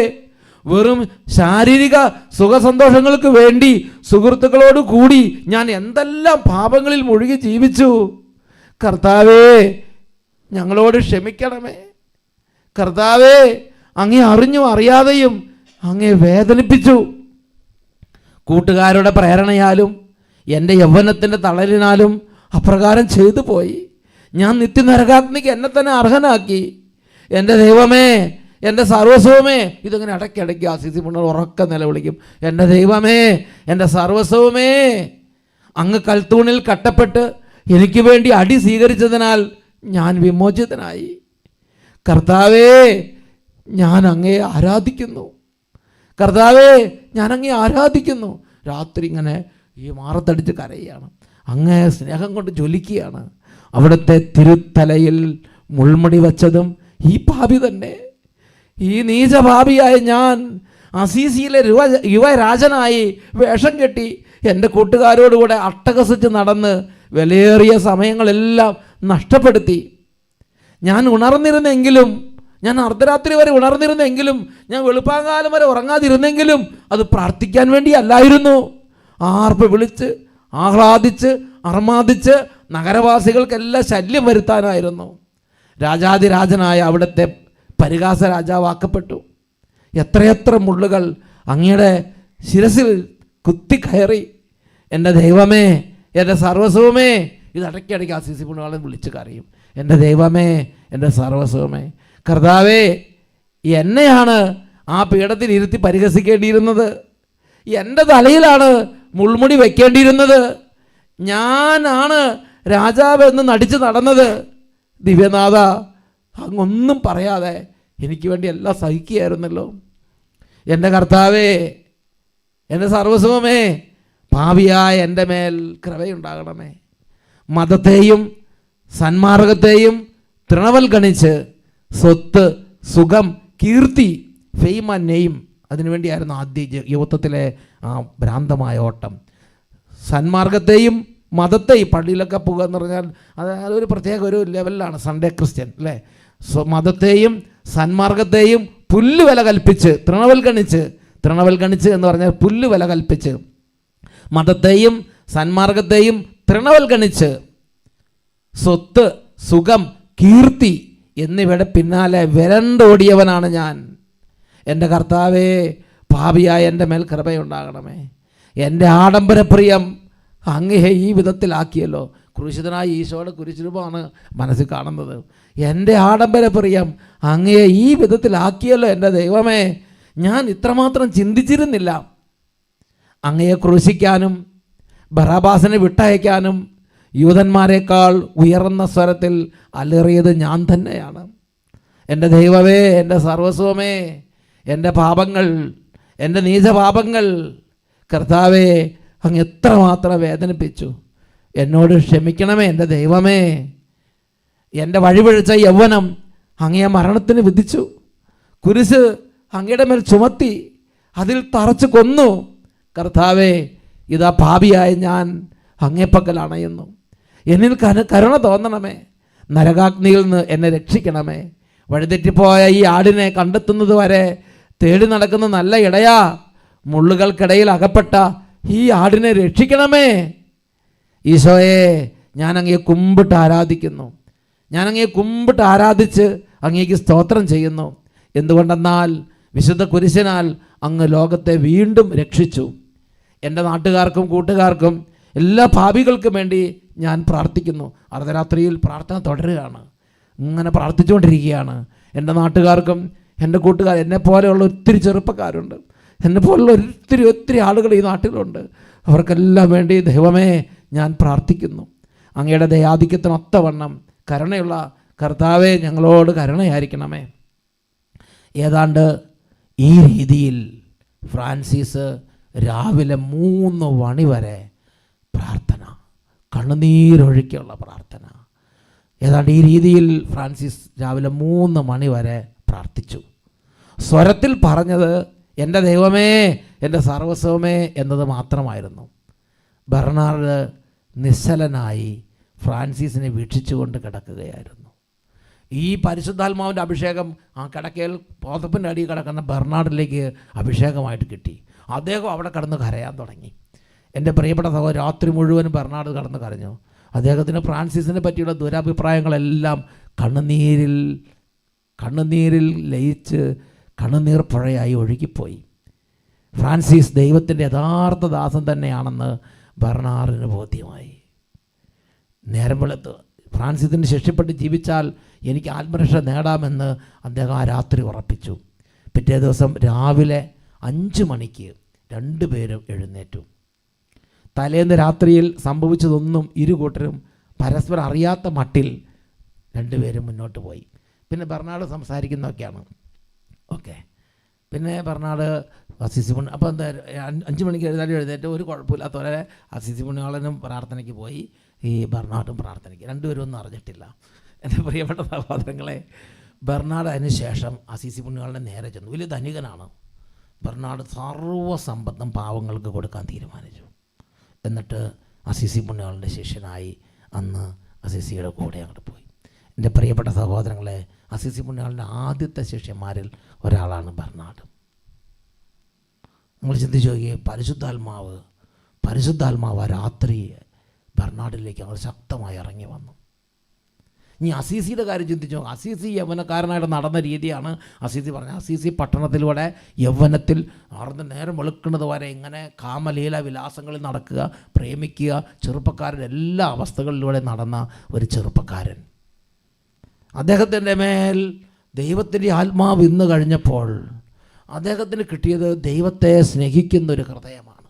വെറും ശാരീരിക സുഖസന്തോഷങ്ങൾക്ക് വേണ്ടി സുഹൃത്തുക്കളോട് കൂടി ഞാൻ എന്തെല്ലാം പാപങ്ങളിൽ മുഴുകി ജീവിച്ചു. കർത്താവേ, ഞങ്ങളോട് ക്ഷമിക്കണമേ. കർത്താവേ, അങ്ങേ അറിഞ്ഞും അറിയാതെയും അങ്ങേ വേദനിപ്പിച്ചു. കൂട്ടുകാരുടെ പ്രേരണയാലും എൻ്റെ യൗവനത്തിൻ്റെ തളലിനാലും അപ്രകാരം ചെയ്തു പോയി. ഞാൻ നിത്യനരകാഗ്നിക്ക് എന്നെ തന്നെ അർഹനാക്കി. എൻ്റെ ദൈവമേ, എൻ്റെ സർവസ്വമേ. ഇതിങ്ങനെ ഇടയ്ക്കിടയ്ക്ക് ആസിസി മുന്നോട്ട് ഉറക്ക നിലവിളിക്കും. എൻ്റെ ദൈവമേ, എൻ്റെ സർവസ്വമേ, അങ്ങ് കൽത്തൂണിൽ കട്ടപ്പെട്ട് എനിക്ക് വേണ്ടി അടി സ്വീകരിച്ചതിനാൽ ഞാൻ വിമോചിതനായി. കർത്താവേ, ഞാൻ അങ്ങയെ ആരാധിക്കുന്നു. കർത്താവേ, ഞാൻ അങ്ങയെ ആരാധിക്കുന്നു. രാത്രി ഇങ്ങനെ ഈ മാറത്തടിച്ച് കരയുകയാണ്. അങ്ങേ സ്നേഹം കൊണ്ട് ജ്വലിക്കുകയാണ്. അവിടുത്തെ തിരുത്തലയിൽ മുൾമുടി വച്ചതും ഈ പാപി തന്നെ. ഈ നീചഭാവിയായ ഞാൻ അസീസിയിലെ യുവരാജനായി വേഷം കെട്ടി എൻ്റെ കൂട്ടുകാരോടുകൂടെ അട്ടഹസിച്ച് നടന്ന് വിലയേറിയ സമയങ്ങളെല്ലാം നഷ്ടപ്പെടുത്തി. ഞാൻ ഉണർന്നിരുന്നെങ്കിലും, ഞാൻ അർദ്ധരാത്രി വരെ ഉണർന്നിരുന്നെങ്കിലും, ഞാൻ വെളുപ്പാങ്കാലം വരെ ഉറങ്ങാതിരുന്നെങ്കിലും അത് പ്രാർത്ഥിക്കാൻ വേണ്ടി അല്ലായിരുന്നു. ആർപ്പ് വിളിച്ച് ആഹ്ലാദിച്ച് അർമാദിച്ച് നഗരവാസികൾക്കെല്ലാം ശല്യം വരുത്താനായിരുന്നു. രാജാതിരാജനായ അവിടുത്തെ പരിഹാസ രാജാവാക്കപ്പെട്ടു. എത്രയെത്ര മുള്ളുകൾ അങ്ങയുടെ ശിരസിൽ കുത്തിക്കയറി. എൻ്റെ ദൈവമേ, എൻ്റെ സർവസ്വമേ. ഇത് ഇടയ്ക്കിടയ്ക്ക് ആ സിസി പുണ്യാളൻ വിളിച്ച് കരയും. എൻ്റെ ദൈവമേ, എൻ്റെ സർവസ്വമേ. കർത്താവേ, എന്നെയാണ് ആ പീഠത്തിൽ ഇരുത്തി പരിഹസിക്കേണ്ടിയിരുന്നത്. എൻ്റെ തലയിലാണ് മുൾമുടി വയ്ക്കേണ്ടിയിരുന്നത്. ഞാനാണ് രാജാവെന്ന് നടിച്ച് നടന്നത്. ദിവ്യനാഥ, അങ്ങൊന്നും പറയാതെ എനിക്ക് വേണ്ടി എല്ലാം സഹിക്കുകയായിരുന്നല്ലോ. എൻ്റെ കർത്താവേ, എൻ്റെ സർവസ്വമേ, പാപിയായ എൻ്റെ മേൽ കൃപയുണ്ടാകണമേ. മതത്തെയും സന്മാർഗത്തെയും തൃണവൽഗണിച്ച് സ്വത്ത്, സുഖം, കീർത്തി, ഫെയിം ആൻഡ് നെയിം, അതിനുവേണ്ടിയായിരുന്നു ആദ്യ യുവത്വത്തിലെ ആ ഭ്രാന്തമായ ഓട്ടം. സന്മാർഗത്തെയും മതത്തെയും, പള്ളിയിലൊക്കെ പോകുക എന്ന് പറഞ്ഞാൽ അതൊരു പ്രത്യേക ഒരു ലെവലിലാണ് സൺഡേ ക്രിസ്ത്യൻ അല്ലേ. മതത്തെയും സന്മാർഗത്തെയും പുല്ലുവില കൽപ്പിച്ച് തൃണവൽഗണിച്ച് എന്ന് പറഞ്ഞാൽ പുല്ലുവില കൽപ്പിച്ച് മതത്തെയും സന്മാർഗത്തെയും തൃണവൽഗണിച്ച് സ്വത്ത്, സുഖം, കീർത്തി എന്നിവയുടെ പിന്നാലെ വിരണ്ടോടിയവനാണ് ഞാൻ. എൻ്റെ കർത്താവേ, പാപിയായ എൻ്റെ മേൽ കൃപയുണ്ടാകണമേ. എൻ്റെ ആഡംബരപ്രിയം അങ്ങയെ ഈ വിധത്തിലാക്കിയല്ലോ. ക്രൂശിതനായ ഈശോയുടെ കുരിശുരൂപമാണ് മനസ്സിൽ കാണുന്നത്. എൻ്റെ ആഡംബരപ്രിയം അങ്ങയെ ഈ വിധത്തിലാക്കിയല്ലോ എൻ്റെ ദൈവമേ. ഞാൻ ഇത്രമാത്രം ചിന്തിച്ചിരുന്നില്ല. അങ്ങയെ ക്രൂശിക്കാനും ബറാബാസിനെ വിട്ടയക്കാനും യൂതന്മാരെക്കാൾ ഉയർന്ന സ്വരത്തിൽ അലറിയത് ഞാൻ തന്നെയാണ്. എൻ്റെ ദൈവമേ, എൻ്റെ സർവസ്വമേ, എൻ്റെ പാപങ്ങൾ, എൻ്റെ നീചപാപങ്ങൾ കർത്താവേ അങ്ങ് എത്രമാത്രം വേദനിപ്പിച്ചു. എന്നോട് ക്ഷമിക്കണമേ എൻ്റെ ദൈവമേ. എൻ്റെ വഴിപിഴച്ച യൗവനം അങ്ങയെ മരണത്തിന് വിധിച്ചു. കുരിശ് അങ്ങയുടെ മേൽ ചുമത്തി അതിൽ തറച്ച് കൊന്നു. കർത്താവേ, ഇതാ പാപിയായ ഞാൻ അങ്ങേപ്പക്കൽ അണയുന്നു. എന്നിൽ കരുണ തോന്നണമേ. നരകാഗ്നിയിൽ നിന്ന് എന്നെ രക്ഷിക്കണമേ. വഴിതെറ്റിപ്പോയ ഈ ആടിനെ കണ്ടെത്തുന്നത് വരെ തേടി നടക്കുന്ന നല്ല ഇടയാ, മുള്ളുകൾക്കിടയിൽ അകപ്പെട്ട ഈ ആടിനെ രക്ഷിക്കണമേ. ഈശോയെ, ഞാൻ അങ്ങയെ കുമ്പിട്ട് ആരാധിക്കുന്നു. ഞാൻ അങ്ങയെ കുമ്പിട്ട് ആരാധിച്ച് അങ്ങേക്ക് സ്തോത്രം ചെയ്യുന്നു. എന്തുകൊണ്ടെന്നാൽ വിശുദ്ധ കുരിശിനാൽ അങ്ങ് ലോകത്തെ വീണ്ടും രക്ഷിച്ചു. എൻ്റെ നാട്ടുകാർക്കും കൂട്ടുകാർക്കും എല്ലാ പാപികൾക്കും വേണ്ടി ഞാൻ പ്രാർത്ഥിക്കുന്നു. അർദ്ധരാത്രിയിൽ പ്രാർത്ഥന തുടരുകയാണ്, ഇങ്ങനെ പ്രാർത്ഥിച്ചുകൊണ്ടിരിക്കുകയാണ്. എൻ്റെ നാട്ടുകാർക്കും എൻ്റെ കൂട്ടുകാർ, എന്നെപ്പോലെയുള്ള ഒത്തിരി ചെറുപ്പക്കാരുണ്ട്, എന്നെപ്പോലുള്ള ഒത്തിരി ആളുകൾ ഈ നാട്ടിലുണ്ട്. അവർക്കെല്ലാം വേണ്ടി ദൈവമേ ഞാൻ പ്രാർത്ഥിക്കുന്നു. അങ്ങയുടെ ദയാധിക്യത്തിനൊത്തവണ്ണം കരുണയുള്ള കർത്താവേ ഞങ്ങളോട് കരുണയായിരിക്കണമേ. ഏതാണ്ട് ഈ രീതിയിൽ ഫ്രാൻസിസ് രാവിലെ 3 മണി വരെ പ്രാർത്ഥന, കണ്ണുനീരൊഴുക്കിയുള്ള പ്രാർത്ഥന. ഏതാണ്ട് ഈ രീതിയിൽ ഫ്രാൻസിസ് രാവിലെ 3 മണി വരെ പ്രാർത്ഥിച്ചു. സ്വരത്തിൽ പറഞ്ഞത് എൻ്റെ ദൈവമേ, എൻ്റെ സർവസ്വമേ എന്നത് മാത്രമായിരുന്നു. ബെർണാർഡ് നിശ്ചലനായി ഫ്രാൻസിസിനെ വീക്ഷിച്ചുകൊണ്ട് കിടക്കുകയായിരുന്നു. ഈ പരിശുദ്ധാത്മാവിൻ്റെ അഭിഷേകം ആ കിടക്കയിൽ പോതപ്പിൻ്റെ അടിയിൽ കിടക്കുന്ന ബെർണാർഡിലേക്ക് അഭിഷേകമായിട്ട് കിട്ടി. അദ്ദേഹം അവിടെ കിടന്ന് കരയാൻ തുടങ്ങി. എൻ്റെ പ്രിയപ്പെട്ട സഹോദരൻ, രാത്രി മുഴുവനും ബെർണാർഡ് കിടന്ന് കരഞ്ഞു. അദ്ദേഹത്തിന് ഫ്രാൻസിസിനെ പറ്റിയുള്ള ദുരഭിപ്രായങ്ങളെല്ലാം കണ്ണുനീരിൽ ലയിച്ച് കണ്ണുനീർ പുഴയായി ഒഴുകിപ്പോയി. ഫ്രാൻസിസ് ദൈവത്തിൻ്റെ യഥാർത്ഥ ദാസൻ തന്നെയാണെന്ന് ബെർണാർഡിന് ബോധ്യമായി. നേരം വെളുത്ത് ഫ്രാൻസിസിന് ശിക്ഷപ്പെട്ട് ജീവിച്ചാൽ എനിക്ക് ആത്മരക്ഷ നേടാമെന്ന് അദ്ദേഹം ആ രാത്രി ഉറപ്പിച്ചു. പിറ്റേ ദിവസം രാവിലെ 5 മണിക്ക് 2 പേരും എഴുന്നേറ്റു. തലേന്ന് രാത്രിയിൽ സംഭവിച്ചതൊന്നും ഇരുകൂട്ടരും പരസ്പരം അറിയാത്ത മട്ടിൽ 2 പേരും മുന്നോട്ട് പോയി. പിന്നെ ബെർണാർഡ് സംസാരിക്കുന്നതൊക്കെയാണ്. ഓക്കെ, പിന്നെ ബെർണാർഡ് അസീസി പുണ്യ, അപ്പോൾ എന്താ 5 മണിക്ക് എഴുന്നേറ്റ് ഒരു കുഴപ്പമില്ലാത്ത പോലെ അസീസി പുണ്യാളനും പ്രാർത്ഥനയ്ക്ക് പോയി, ഈ ബെർണാർഡും പ്രാർത്ഥനയ്ക്ക്. 2 പേരും ഒന്നും അറിഞ്ഞിട്ടില്ല. എൻ്റെ പ്രിയപ്പെട്ട സഹോദരങ്ങളെ, ബെർണാർഡ് അതിന് ശേഷം അസീസി പുണ്യാളനെ നേരെ ചെന്നു. വലിയ ധനികനാണ്. ബെർണാർഡ് സർവ്വസമ്പത്തും പാവങ്ങൾക്ക് കൊടുക്കാൻ തീരുമാനിച്ചു. എന്നിട്ട് അസീസി പുണ്യാളൻ്റെ ശിഷ്യനായി അന്ന് അസീസിയുടെ കൂടെ അങ്ങോട്ട് പോയി. എൻ്റെ പ്രിയപ്പെട്ട സഹോദരങ്ങളെ, അസീസി പുണ്യാളൻ്റെ ആദ്യത്തെ ശിഷ്യന്മാരിൽ ഒരാളാണ് ബെർണാർഡ്. നിങ്ങൾ ചിന്തിച്ച് നോക്കിയേ, പരിശുദ്ധാത്മാവ് രാത്രി ബെർണാർഡിലേക്ക് അവർ ശക്തമായി ഇറങ്ങി വന്നു. ഇനി അസീസിയുടെ കാര്യം ചിന്തിച്ചു. അസീസി യൗവനക്കാരനായിട്ട് നടന്ന രീതിയാണ് അസീസി പറഞ്ഞത്. അസീസി പട്ടണത്തിലൂടെ യൗവനത്തിൽ നേരം വെളുക്കുന്നത് വരെ ഇങ്ങനെ കാമലീല വിലാസങ്ങളിൽ നടക്കുക, പ്രേമിക്കുക, ചെറുപ്പക്കാരൻ എല്ലാ അവസ്ഥകളിലൂടെ നടന്ന ഒരു ചെറുപ്പക്കാരൻ. അദ്ദേഹത്തിൻ്റെ മേൽ ദൈവത്തിൻ്റെ ആത്മാവ് ഇന്ന് കഴിഞ്ഞപ്പോൾ അദ്ദേഹത്തിന് കിട്ടിയത് ദൈവത്തെ സ്നേഹിക്കുന്നൊരു ഹൃദയമാണ്.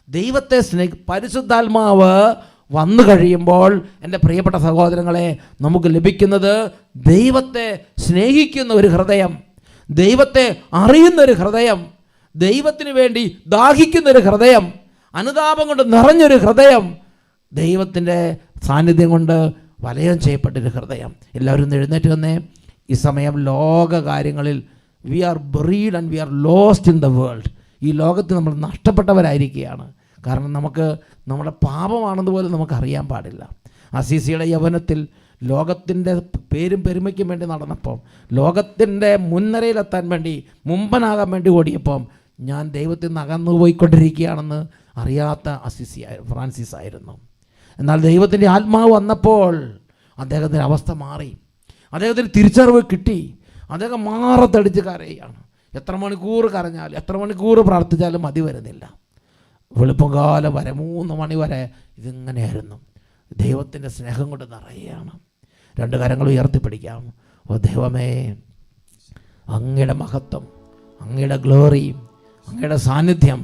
ദൈവത്തെ പരിശുദ്ധാത്മാവ് വന്നു കഴിയുമ്പോൾ എൻ്റെ പ്രിയപ്പെട്ട സഹോദരങ്ങളെ, നമുക്ക് ലഭിക്കുന്നത് ദൈവത്തെ സ്നേഹിക്കുന്ന ഒരു ഹൃദയം, ദൈവത്തെ അറിയുന്നൊരു ഹൃദയം, ദൈവത്തിന് വേണ്ടി ദാഹിക്കുന്നൊരു ഹൃദയം, അനുതാപം കൊണ്ട് നിറഞ്ഞൊരു ഹൃദയം, ദൈവത്തിൻ്റെ സാന്നിധ്യം കൊണ്ട് വലയം ചെയ്യപ്പെട്ടൊരു ഹൃദയം. എല്ലാവരും ഒന്ന് എഴുന്നേറ്റ് വന്നേ. ഈ സമയം ലോക കാര്യങ്ങളിൽ we are buried and we are lost in the world. ഈ ലോകത്ത് നമ്മൾ നഷ്ടപ്പെട്ടവരായിരിക്കുകയാണ്. കാരണം നമുക്ക് നമ്മുടെ പാപമാണെന്ന് പോലും നമുക്കറിയാൻ പാടില്ല. അസീസിയുടെ യൗവനത്തിൽ ലോകത്തിൻ്റെ പേരും പെരുമയ്ക്കും വേണ്ടി നടന്നപ്പോൾ, ലോകത്തിൻ്റെ മുൻനിരയിലെത്താൻ വേണ്ടി, മുമ്പനാകാൻ വേണ്ടി ഓടിയപ്പം ഞാൻ ദൈവത്തിൽ നിന്ന് അകന്നു പോയിക്കൊണ്ടിരിക്കുകയാണെന്ന് അറിയാത്ത ഫ്രാൻസിസ് ആയിരുന്നു. എന്നാൽ ദൈവത്തിൻ്റെ ആത്മാവ് വന്നപ്പോൾ അദ്ദേഹത്തിൻ്റെ അവസ്ഥ മാറി. അദ്ദേഹത്തിന് തിരിച്ചറിവ് കിട്ടി. അദ്ദേഹം മാറത്തടിച്ച് കരയുകയാണ്. എത്ര മണിക്കൂർ കരഞ്ഞാലും, എത്ര മണിക്കൂർ പ്രാർത്ഥിച്ചാലും മതി വരുന്നില്ല. വെളുപ്പകാലം വരെ 3 മണി വരെ ഇതിങ്ങനെയായിരുന്നു. ദൈവത്തിൻ്റെ സ്നേഹം കൊണ്ട് നിറയുകയാണ്. 2 കരങ്ങൾ ഉയർത്തിപ്പിടിക്കാം. ഓ ദൈവമേ, അങ്ങയുടെ മഹത്വം, അങ്ങയുടെ ഗ്ലോറി, അങ്ങയുടെ സാന്നിധ്യം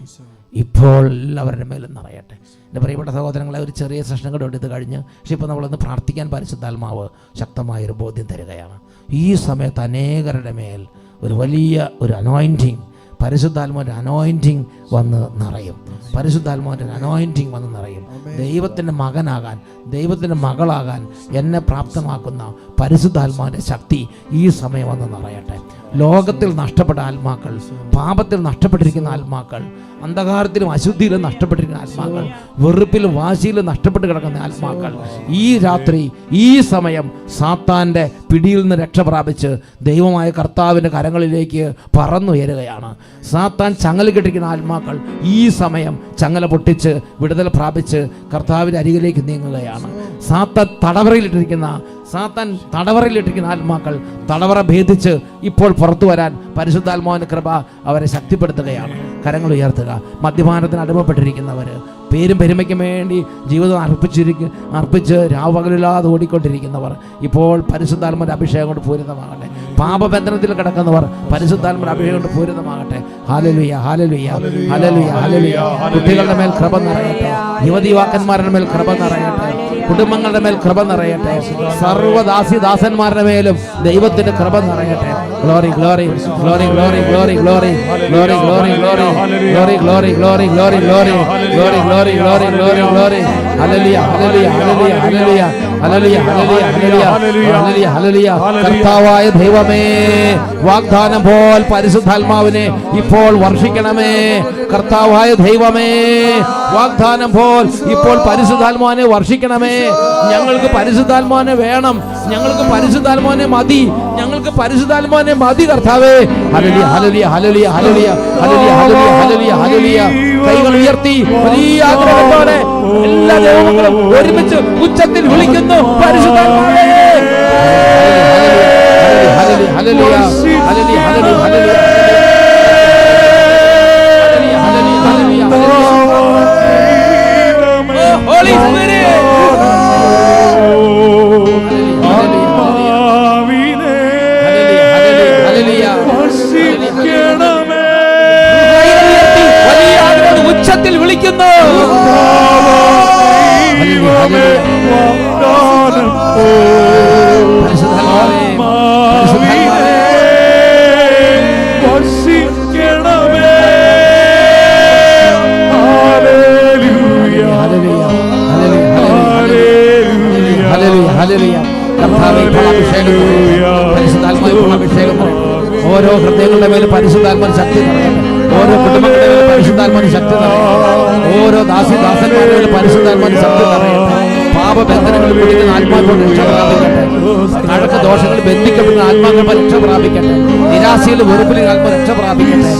ഇപ്പോൾ എല്ലാവരുടെ മേലും നിറയട്ടെ. എൻ്റെ പ്രിയപ്പെട്ട സഹോദരങ്ങളെ, ഒരു ചെറിയ സെഷൻ കൂടെ ഇത് കഴിഞ്ഞ്, പക്ഷേ ഇപ്പോൾ നമ്മളൊന്ന് പ്രാർത്ഥിക്കാൻ പരിശുദ്ധാത്മാവ് ശക്തമായൊരു ബോധ്യം തരികയാണ്. ഈ സമയത്ത് അനേകരുടെ മേൽ ഒരു വലിയ അനോയിൻറ്റിങ്, പരിശുദ്ധാത്മാവിൻ്റെ അനോയിൻറ്റിങ് വന്ന് നിറയും. പരിശുദ്ധാത്മാവിൻ്റെ അനോയിൻറ്റിങ് വന്ന് നിറയും. ദൈവത്തിൻ്റെ മകനാകാൻ, ദൈവത്തിൻ്റെ മകളാകാൻ എന്നെ പ്രാപ്തമാക്കുന്ന പരിശുദ്ധാത്മാവിൻ്റെ ശക്തി ഈ സമയം വന്ന് നിറയട്ടെ. ലോകത്തിൽ നഷ്ടപ്പെട്ട ആത്മാക്കൾ, പാപത്തിൽ നഷ്ടപ്പെട്ടിരിക്കുന്ന ആത്മാക്കൾ, അന്ധകാരത്തിലും അശുദ്ധിയിലും നഷ്ടപ്പെട്ടിരിക്കുന്ന ആത്മാക്കൾ, വെറുപ്പിലും വാശിയിലും നഷ്ടപ്പെട്ട് കിടക്കുന്ന ആത്മാക്കൾ ഈ രാത്രി, ഈ സമയം സാത്താൻ്റെ പിടിയിൽ നിന്ന് രക്ഷ പ്രാപിച്ച് ദൈവമായ കർത്താവിൻ്റെ കരങ്ങളിലേക്ക് പറന്നുയരുകയാണ്. സാത്താൻ ചങ്ങല കെട്ടിരിക്കുന്ന ആത്മാക്കൾ ഈ സമയം ചങ്ങല പൊട്ടിച്ച് വിടുതൽ പ്രാപിച്ച് കർത്താവിൻ്റെ അരികിലേക്ക് നീങ്ങുകയാണ്. സാത്താൻ തടവറയിലിട്ടിരിക്കുന്ന സാത്താൻ തടവറയിലിട്ടിരിക്കുന്ന ആത്മാക്കൾ തടവറ ഭേദിച്ച് ഇപ്പോൾ പുറത്തു വരാൻ പരിശുദ്ധാത്മാവിന്റെ കൃപ അവരെ ശക്തിപ്പെടുത്തുകയാണ്. കരങ്ങൾ ഉയർത്തുക. മദ്യപാനത്തിന് അടിമപ്പെട്ടിരിക്കുന്നവർ, പേരും പെരുമയ്ക്കും വേണ്ടി ജീവിതം അർപ്പിച്ച് രാവകലില്ലാതെ ഓടിക്കൊണ്ടിരിക്കുന്നവർ ഇപ്പോൾ പരിശുദ്ധാത്മാവിന്റെ അഭിഷേകം കൊണ്ട് പൂരിതമാകട്ടെ. പാപബന്ധനത്തിൽ കിടക്കുന്നവർ പരിശുദ്ധാത്മാവിന്റെ അഭിഷേകം കൊണ്ട് പൂരിതമാകട്ടെ. Hallelujah, hallelujah, hallelujah, hallelujah. കുട്ടികളുടെ മേൽ കൃപ നിറയട്ടെ. യുവതിവാക്കന്മാരുടെ മേൽ കൃപ നിറയട്ടെ. കുടുംബങ്ങളുടെ മേൽ കൃപ നിറയട്ടെ. സർവ്വദാസിദാസന്മാരുടെ മേലും ദൈവത്തിന്റെ കൃപ നിറയട്ടെ. Glory, glory, glory, glory, glory, glory, glory, glory, glory, glory, glory, glory, glory, glory, glory, glory, glory, glory, glory. Hallelujah, hallelujah, hallelujah, hallelujah, hallelujah, hallelujah, hallelujah, hallelujah. കർത്താവായ ദൈവമേ, വാഗ്ദാനം പോൽ പരിശുദ്ധാത്മാവിനെ ഇപ്പോൾ വർഷിക്കണമേ. കർത്താവായ ദൈവമേ, വാഗ്ദാനം പോൽ ഇപ്പോൾ പരിശുദ്ധാത്മാവിനെ വർഷിക്കണമേ. ഞങ്ങൾക്ക് പരിശുദ്ധാത്മാവിനെ വേണം, ഞങ്ങൾക്ക് പരിശുദ്ധാത്മാവിനെ മതി, ഞങ്ങൾക്ക് പരിശുദ്ധാത്മാവിനെ മതി കർത്താവേ. Hallelujah, hallelujah, hallelujah, hallelujah, hallelujah, hallelujah, hallelujah. കൈകൾ ഉയർത്തി വലിയ ആഗ്രഹത്തോടെ എല്ലാ ദൈവങ്ങളും ഒരുമിച്ച് ഉച്ചത്തിൽ വിളിക്കുന്നു, പരിശുദ്ധാത്മാവേ. Hallelujah, hallelujah, hallelujah, hallelujah, hallelujah. Holy Spirit. ഉച്ചത്തിൽ വിളിക്കുന്നു. ഓരോ ഹൃദയങ്ങളുടെ മേൽ പരിശുദ്ധാത്മാവിന്റെ ശക്തി നിറയട്ടെ. ഓരോ കുടുംബങ്ങളുടെ മേൽ പരിശുദ്ധാത്മാവിന്റെ ശക്തി നിറയട്ടെ. ഓരോ ദാസന്മാരുടെ മേൽ പരിശുദ്ധാത്മാവിന്റെ ശക്തി നിറയട്ടെ. പാപബന്ധനങ്ങളിൽ പിടിക്കുന്ന ആത്മാക്കൾ രക്ഷ പ്രാപിക്കട്ടെ. കഴക്ക ദോഷങ്ങളിൽ ബന്ധിക്കപ്പെടുന്ന ആത്മാക്കൾ രക്ഷ പ്രാപിക്കട്ടെ. നിരാശയിലും വെറുപ്പിലും ആത്മാ രക്ഷ പ്രാപിക്കട്ടെ.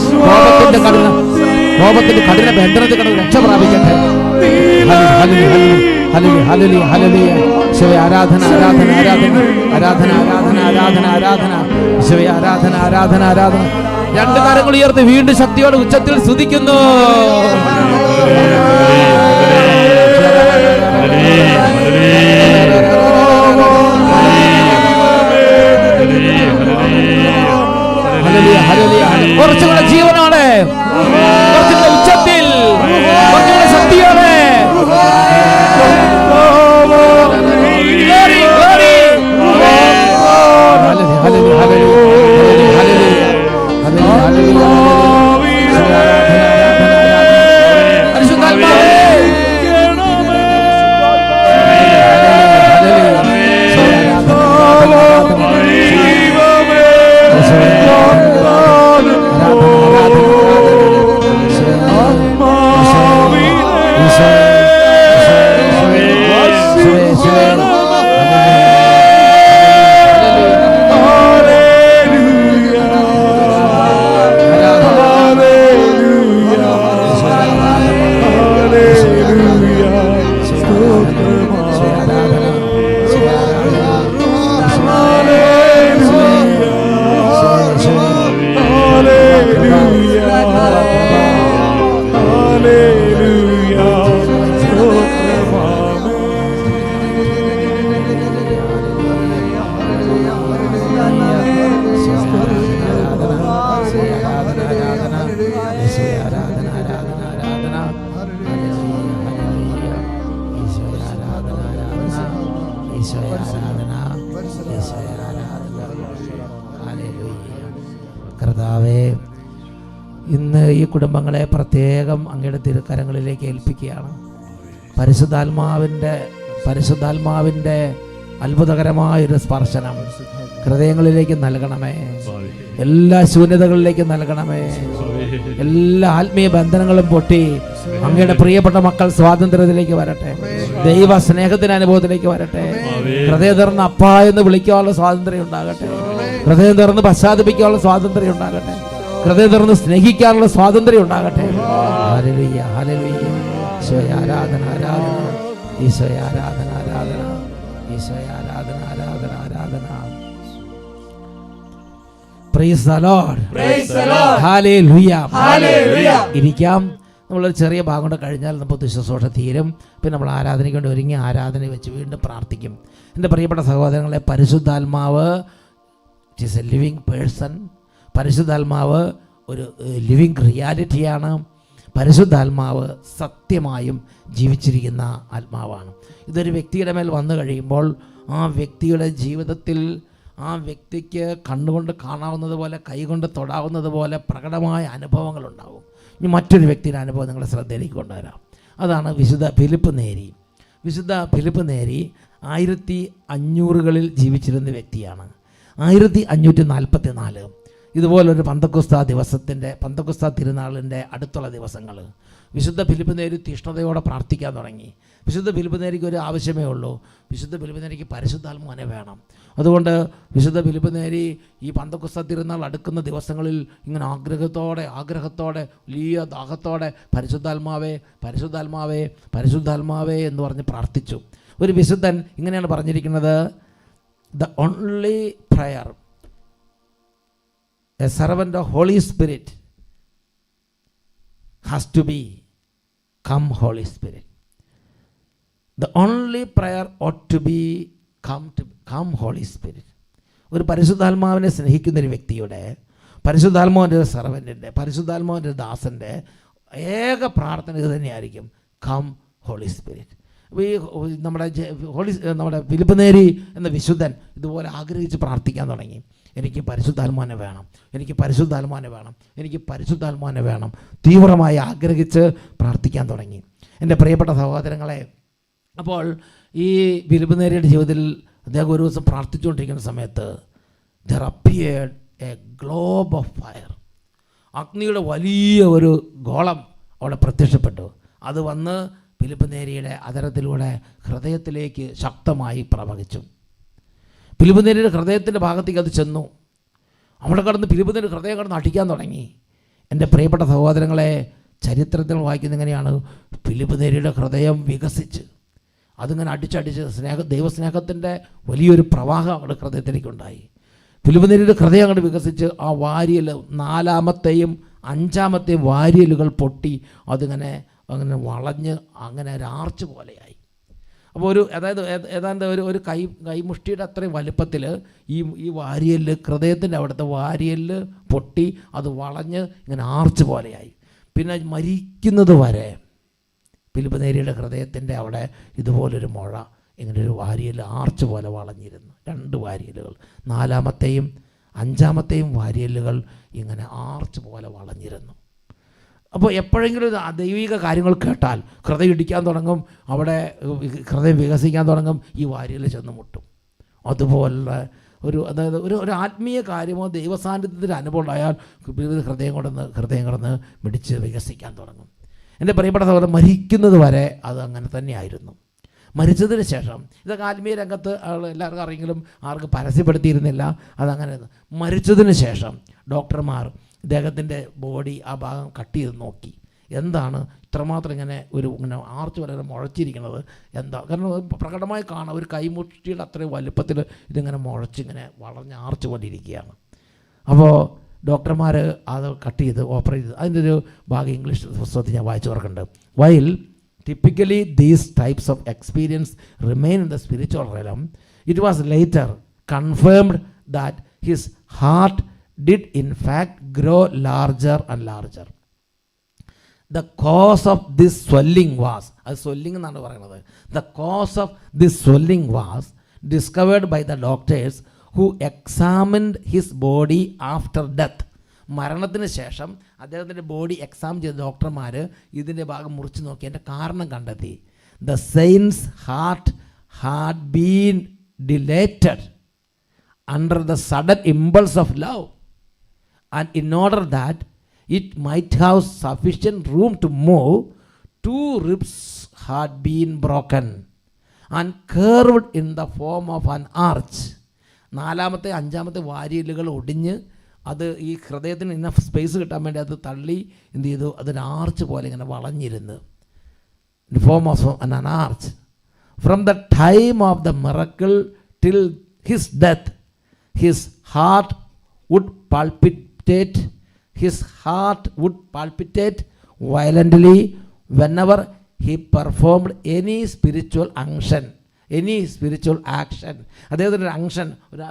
കോപത്തിന്റെ കഠിന ബന്ധനത്തിൽ കിടന്ന് രക്ഷ പ്രാപിക്കട്ടെ. Hallelujah, hallelujah. ഈശോയെ ആരാധന, ആരാധന, ആരാധന, ആരാധന, ആരാധന, ആരാധന, ആരാധന. ഈശോയെ ആരാധന, ആരാധന, ആരാധന. രണ്ട് കരങ്ങൾ ഉയർത്തി വീണ്ടും ശക്തിയോടെ ഉച്ചത്തിൽ സ്തുതിക്കുന്നു. കുറച്ചുകൂടെ ജീവനോടെ, കുറച്ചുകൂടെ ഉച്ചത്തിൽ, കുറച്ചുകൂടെ ശക്തിയോടെ. കർത്താവേ, ഇന്ന് ഈ കുടുംബങ്ങളെ പ്രത്യേകം അങ്ങയുടെ തിരുക്കരങ്ങളിലേക്ക് ഏൽപ്പിക്കുകയാണ്. പരിശുദ്ധാത്മാവിൻ്റെ അത്ഭുതകരമായൊരു സ്പർശനം ഹൃദയങ്ങളിലേക്ക് നൽകണമേ. എല്ലാ ശൂന്യതകളിലേക്കും നൽകണമേ. എല്ലാ ആത്മീയ ബന്ധനങ്ങളും പൊട്ടി അങ്ങയുടെ പ്രിയപ്പെട്ട മക്കൾ സ്വാതന്ത്ര്യത്തിലേക്ക് വരട്ടെ. ദൈവ സ്നേഹത്തിന്റെ അനുഭവത്തിലേക്ക് വരട്ടെ. ഹൃദയം തുറന്ന് അപ്പ എന്ന് വിളിക്കാനുള്ള സ്വാതന്ത്ര്യം ഉണ്ടാകട്ടെ. ഹൃദയം തുറന്ന് പശ്ചാത്തപിക്കാനുള്ള സ്വാതന്ത്ര്യം ഉണ്ടാകട്ടെ. ഹൃദയം തുറന്ന് സ്നേഹിക്കാനുള്ള സ്വാതന്ത്ര്യം ഉണ്ടാകട്ടെ. Hallelujah, hallelujah. ഈശോയെ ആരാധന, ആരാധന. ഈശോയെ ആരാധന, ആരാധന. ഈശോയെ ആരാധന, ആരാധന. ആരാധന. Praise the Lord.
Praise the Lord.
Hallelujah.
Hallelujah.
ഇരിക്കാം. നമ്മളൊരു ചെറിയ ഭാഗം കൊണ്ട് കഴിഞ്ഞാൽ നമുക്ക് ശുശ്രൂഷ തീരും. പിന്നെ നമ്മൾ ആരാധനയ്ക്ക് വേണ്ടി ഒരുങ്ങി ആരാധന വെച്ച് വീണ്ടും പ്രാർത്ഥിക്കും. എൻ്റെ പ്രിയപ്പെട്ട സഹോദരങ്ങളെ, പരിശുദ്ധാത്മാവ് it is a living person. പരിശുദ്ധാത്മാവ് ഒരു ലിവിങ് റിയാലിറ്റിയാണ്. പരിശുദ്ധാത്മാവ് സത്യമായും ജീവിച്ചിരിക്കുന്ന ആത്മാവാണ്. ഇതൊരു വ്യക്തിയുടെ മേൽ വന്നു കഴിയുമ്പോൾ ആ വ്യക്തിയുടെ ജീവിതത്തിൽ ആ വ്യക്തിക്ക് കണ്ണുകൊണ്ട് കാണാവുന്നത് പോലെ, കൈകൊണ്ട് തൊടാവുന്നത് പോലെ പ്രകടമായ അനുഭവങ്ങളുണ്ടാവും. ഇനി മറ്റൊരു വ്യക്തിയുടെ അനുഭവം നിങ്ങളുടെ ശ്രദ്ധയിലേക്ക് കൊണ്ടുവരാം. അതാണ് വിശുദ്ധ ഫിലിപ്പ് നേരി. വിശുദ്ധ ഫിലിപ്പ് നേരി 1500കളിൽ ജീവിച്ചിരുന്ന വ്യക്തിയാണ്. 1544 ഇതുപോലൊരു പന്തക്കുസ്ത തിരുനാളിൻ്റെ അടുത്തുള്ള ദിവസങ്ങൾ വിശുദ്ധ ഫിലിപ്പ് നേരി തീഷ്ണതയോടെ പ്രാർത്ഥിക്കാൻ തുടങ്ങി. വിശുദ്ധ ഫിലിപ്പ് നേരിക്ക് ഒരു ആവശ്യമേ ഉള്ളൂ. വിശുദ്ധ ഫിലിപ്പ് നേരിക്ക് പരിശുദ്ധാത്മാവിനെ വേണം. അതുകൊണ്ട് വിശുദ്ധ ഫിലിപ്പ് നേരി ഈ പന്തക്കുസ്ത തിരുനാൾ അടുക്കുന്ന ദിവസങ്ങളിൽ ഇങ്ങനെ ആഗ്രഹത്തോടെ വലിയ ദാഹത്തോടെ പരിശുദ്ധാത്മാവേ പരിശുദ്ധാത്മാവേ പരിശുദ്ധാത്മാവേ എന്ന് പറഞ്ഞ് പ്രാർത്ഥിച്ചു. ഒരു വിശുദ്ധൻ ഇങ്ങനെയാണ് പറഞ്ഞിരിക്കുന്നത്: the only prayer a servant of Holy Spirit has to be, come Holy Spirit. The only prayer ought to be, come Holy Spirit. ഒരു പരിശുദ്ധാത്മാവിനെ സ്നേഹിക്കുന്ന ഒരു വ്യക്തിയുടെ, പരിശുദ്ധാത്മാവിൻ്റെ ഒരു സെർവൻറ്റിൻ്റെ, പരിശുദ്ധാത്മാവിൻ്റെ ദാസൻ്റെ ഏക പ്രാർത്ഥന ഇത് തന്നെയായിരിക്കും: കം ഹോളി സ്പിരിറ്റ്. അപ്പോൾ ഈ നമ്മുടെ ഫിലിപ്പ് നേരി എന്ന വിശുദ്ധൻ ഇതുപോലെ ആഗ്രഹിച്ച് പ്രാർത്ഥിക്കാൻ തുടങ്ങി. എനിക്ക് പരിശുദ്ധാത്മാവിനെ വേണം, എനിക്ക് പരിശുദ്ധാത്മാവിനെ വേണം, എനിക്ക് പരിശുദ്ധാത്മാവിനെ വേണം. തീവ്രമായി ആഗ്രഹിച്ച് പ്രാർത്ഥിക്കാൻ തുടങ്ങി. എൻ്റെ പ്രിയപ്പെട്ട സഹോദരങ്ങളെ, അപ്പോൾ ഈ ഫിലിപ്പ് നേരിയുടെ ജീവിതത്തിൽ അദ്ദേഹം ഒരു ദിവസം പ്രാർത്ഥിച്ചുകൊണ്ടിരിക്കുന്ന സമയത്ത് there appeared a globe of fire. അഗ്നിയുടെ വലിയ ഒരു ഗോളം അവിടെ പ്രത്യക്ഷപ്പെട്ടു. അത് വന്ന് ഫിലിപ്പ് നേരിയുടെ അധരത്തിലൂടെ ഹൃദയത്തിലേക്ക് ശക്തമായി പ്രവഹിച്ചു. ഫിലിപ്പ് നേരിയുടെ ഹൃദയത്തിൻ്റെ ഭാഗത്തേക്ക് അത് ചെന്നു. അവിടെ കടന്ന് ഫിലിപ്പ് നേരി ഹൃദയം കടന്ന് അടിക്കാൻ തുടങ്ങി. എൻ്റെ പ്രിയപ്പെട്ട സഹോദരങ്ങളെ, ചരിത്രത്തിൽ വായിക്കുന്ന എങ്ങനെയാണ്? ഫിലിപ്പ് നേരിയുടെ ഹൃദയം വികസിച്ച് അതിങ്ങനെ അടിച്ചടിച്ച് ദൈവസ്നേഹത്തിൻ്റെ വലിയൊരു പ്രവാഹം അവിടെ ഹൃദയത്തിലേക്കുണ്ടായി. ഫിലിപ്പ് നേരിയുടെ ഹൃദയം അങ്ങോട്ട് വികസിച്ച് ആ വാരിയൽ 4ാമത്തെയും 5ാമത്തെയും വാരിയലുകൾ പൊട്ടി അതിങ്ങനെ അങ്ങനെ വളഞ്ഞ് അങ്ങനെ ഒരു ആർച്ച് പോലെയായി. അപ്പോൾ ഏതാണ്ട് ഒരു കൈമുഷ്ടിയുടെ അത്രയും വലുപ്പത്തിൽ ഈ വാരിയല്, ഹൃദയത്തിൻ്റെ അവിടുത്തെ വാരിയല് പൊട്ടി അത് വളഞ്ഞ് ഇങ്ങനെ ആർച്ച് പോലെയായി. പിന്നെ മരിക്കുന്നത് വരെ ഫിലിപ്പ് നേരിയുടെ ഹൃദയത്തിൻ്റെ അവിടെ ഇതുപോലൊരു മുഴ, ഇങ്ങനൊരു വാരിയൽ ആർച്ച് പോലെ വളഞ്ഞിരുന്നു. 2 വാരിയലുകൾ, 4ാമത്തെയും 5ാമത്തെയും വാരിയലുകൾ ഇങ്ങനെ ആർച്ച് പോലെ വളഞ്ഞിരുന്നു. അപ്പോൾ എപ്പോഴെങ്കിലും ദൈവിക കാര്യങ്ങൾ കേട്ടാൽ ഹൃദയം ഇടിക്കാൻ തുടങ്ങും, അവിടെ ഹൃദയം വികസിക്കാൻ തുടങ്ങും, ഈ വാരിയൽ ചെന്ന് മുട്ടും. അതുപോലെ ഒരു ആത്മീയ കാര്യമോ ദൈവസാന്നിധ്യത്തിൻ്റെ അനുഭവം ഉണ്ടായാൽ ഹൃദയം കിടന്ന് മിടിച്ച് വികസിക്കാൻ തുടങ്ങും. എൻ്റെ പ്രിയപ്പെട്ട സഹോദരൻ, മരിക്കുന്നത് വരെ അത് അങ്ങനെ തന്നെയായിരുന്നു. മരിച്ചതിന് ശേഷം ഇതൊക്കെ ആത്മീയ രംഗത്ത് എല്ലാവർക്കും അറിയെങ്കിലും ആർക്ക് പരസ്യപ്പെടുത്തിയിരുന്നില്ല. അതങ്ങനെ മരിച്ചതിന് ശേഷം ഡോക്ടർമാർ ഇദ്ദേഹത്തിൻ്റെ ബോഡി ആ ഭാഗം കട്ട് ചെയ്ത് നോക്കി. എന്താണ് ഇത്രമാത്രം ഇങ്ങനെ ആർച്ച് വരെ മുഴച്ചിരിക്കുന്നത്? എന്താ? കാരണം പ്രകടമായി കാണാം, ഒരു കൈമുഷ്ടിയുടെ അത്രയും വലുപ്പത്തിൽ ഇതിങ്ങനെ മുഴച്ചിങ്ങനെ വളഞ്ഞ ആർച്ച് പോലെ ഇരിക്കുകയാണ്. അപ്പോൾ ഡോക്ടർമാർ അത് കട്ട് ചെയ്ത് ഓപ്പറേറ്റ് ചെയ്ത് അതിൻ്റെ ഒരു ഭാഗം ഇംഗ്ലീഷ് പുസ്തകത്തിൽ ഞാൻ വായിച്ചു ഓർക്കുന്നുണ്ട്. While typically these types of experience remain in the spiritual realm, it was later confirmed that his heart did in fact grow larger and larger. The cause of this swelling was, swelling എന്നാണ് പറയുന്നത്, the cause of this swelling was discovered by the doctors who examined his body after death. മരണത്തിന് ശേഷം അദ്ദേഹത്തിൻ്റെ ബോഡി എക്സാം ചെയ്ത ഡോക്ടർമാർ ഇതിൻ്റെ ഭാഗം മുറിച്ച് നോക്കി അതിൻ്റെ കാരണം കണ്ടെത്തി. The saint's heart had been dilated under the sudden impulse of love and in order that it might have sufficient room to move, 2 ribs had been broken and curved in the form of an arch. 4ാമത്തെ 5ാമത്തെ വാരിയലുകൾ ഒടിഞ്ഞ് അത് ഈ ഹൃദയത്തിന് ഇനഫ് സ്പേസ് കിട്ടാൻ വേണ്ടി അത് തള്ളി എന്ത് ചെയ്തു, അതൊരു ആർച്ച് പോലെ ഇങ്ങനെ വളഞ്ഞിരുന്നു. Form of an arch. From the time of the miracle till his death, his heart would palpitate. His heart would palpitate violently whenever he performed any spiritual action. അദ്ദേഹത്തിൻ്റെ ഒരു അങ്ഷൻ, ഒരു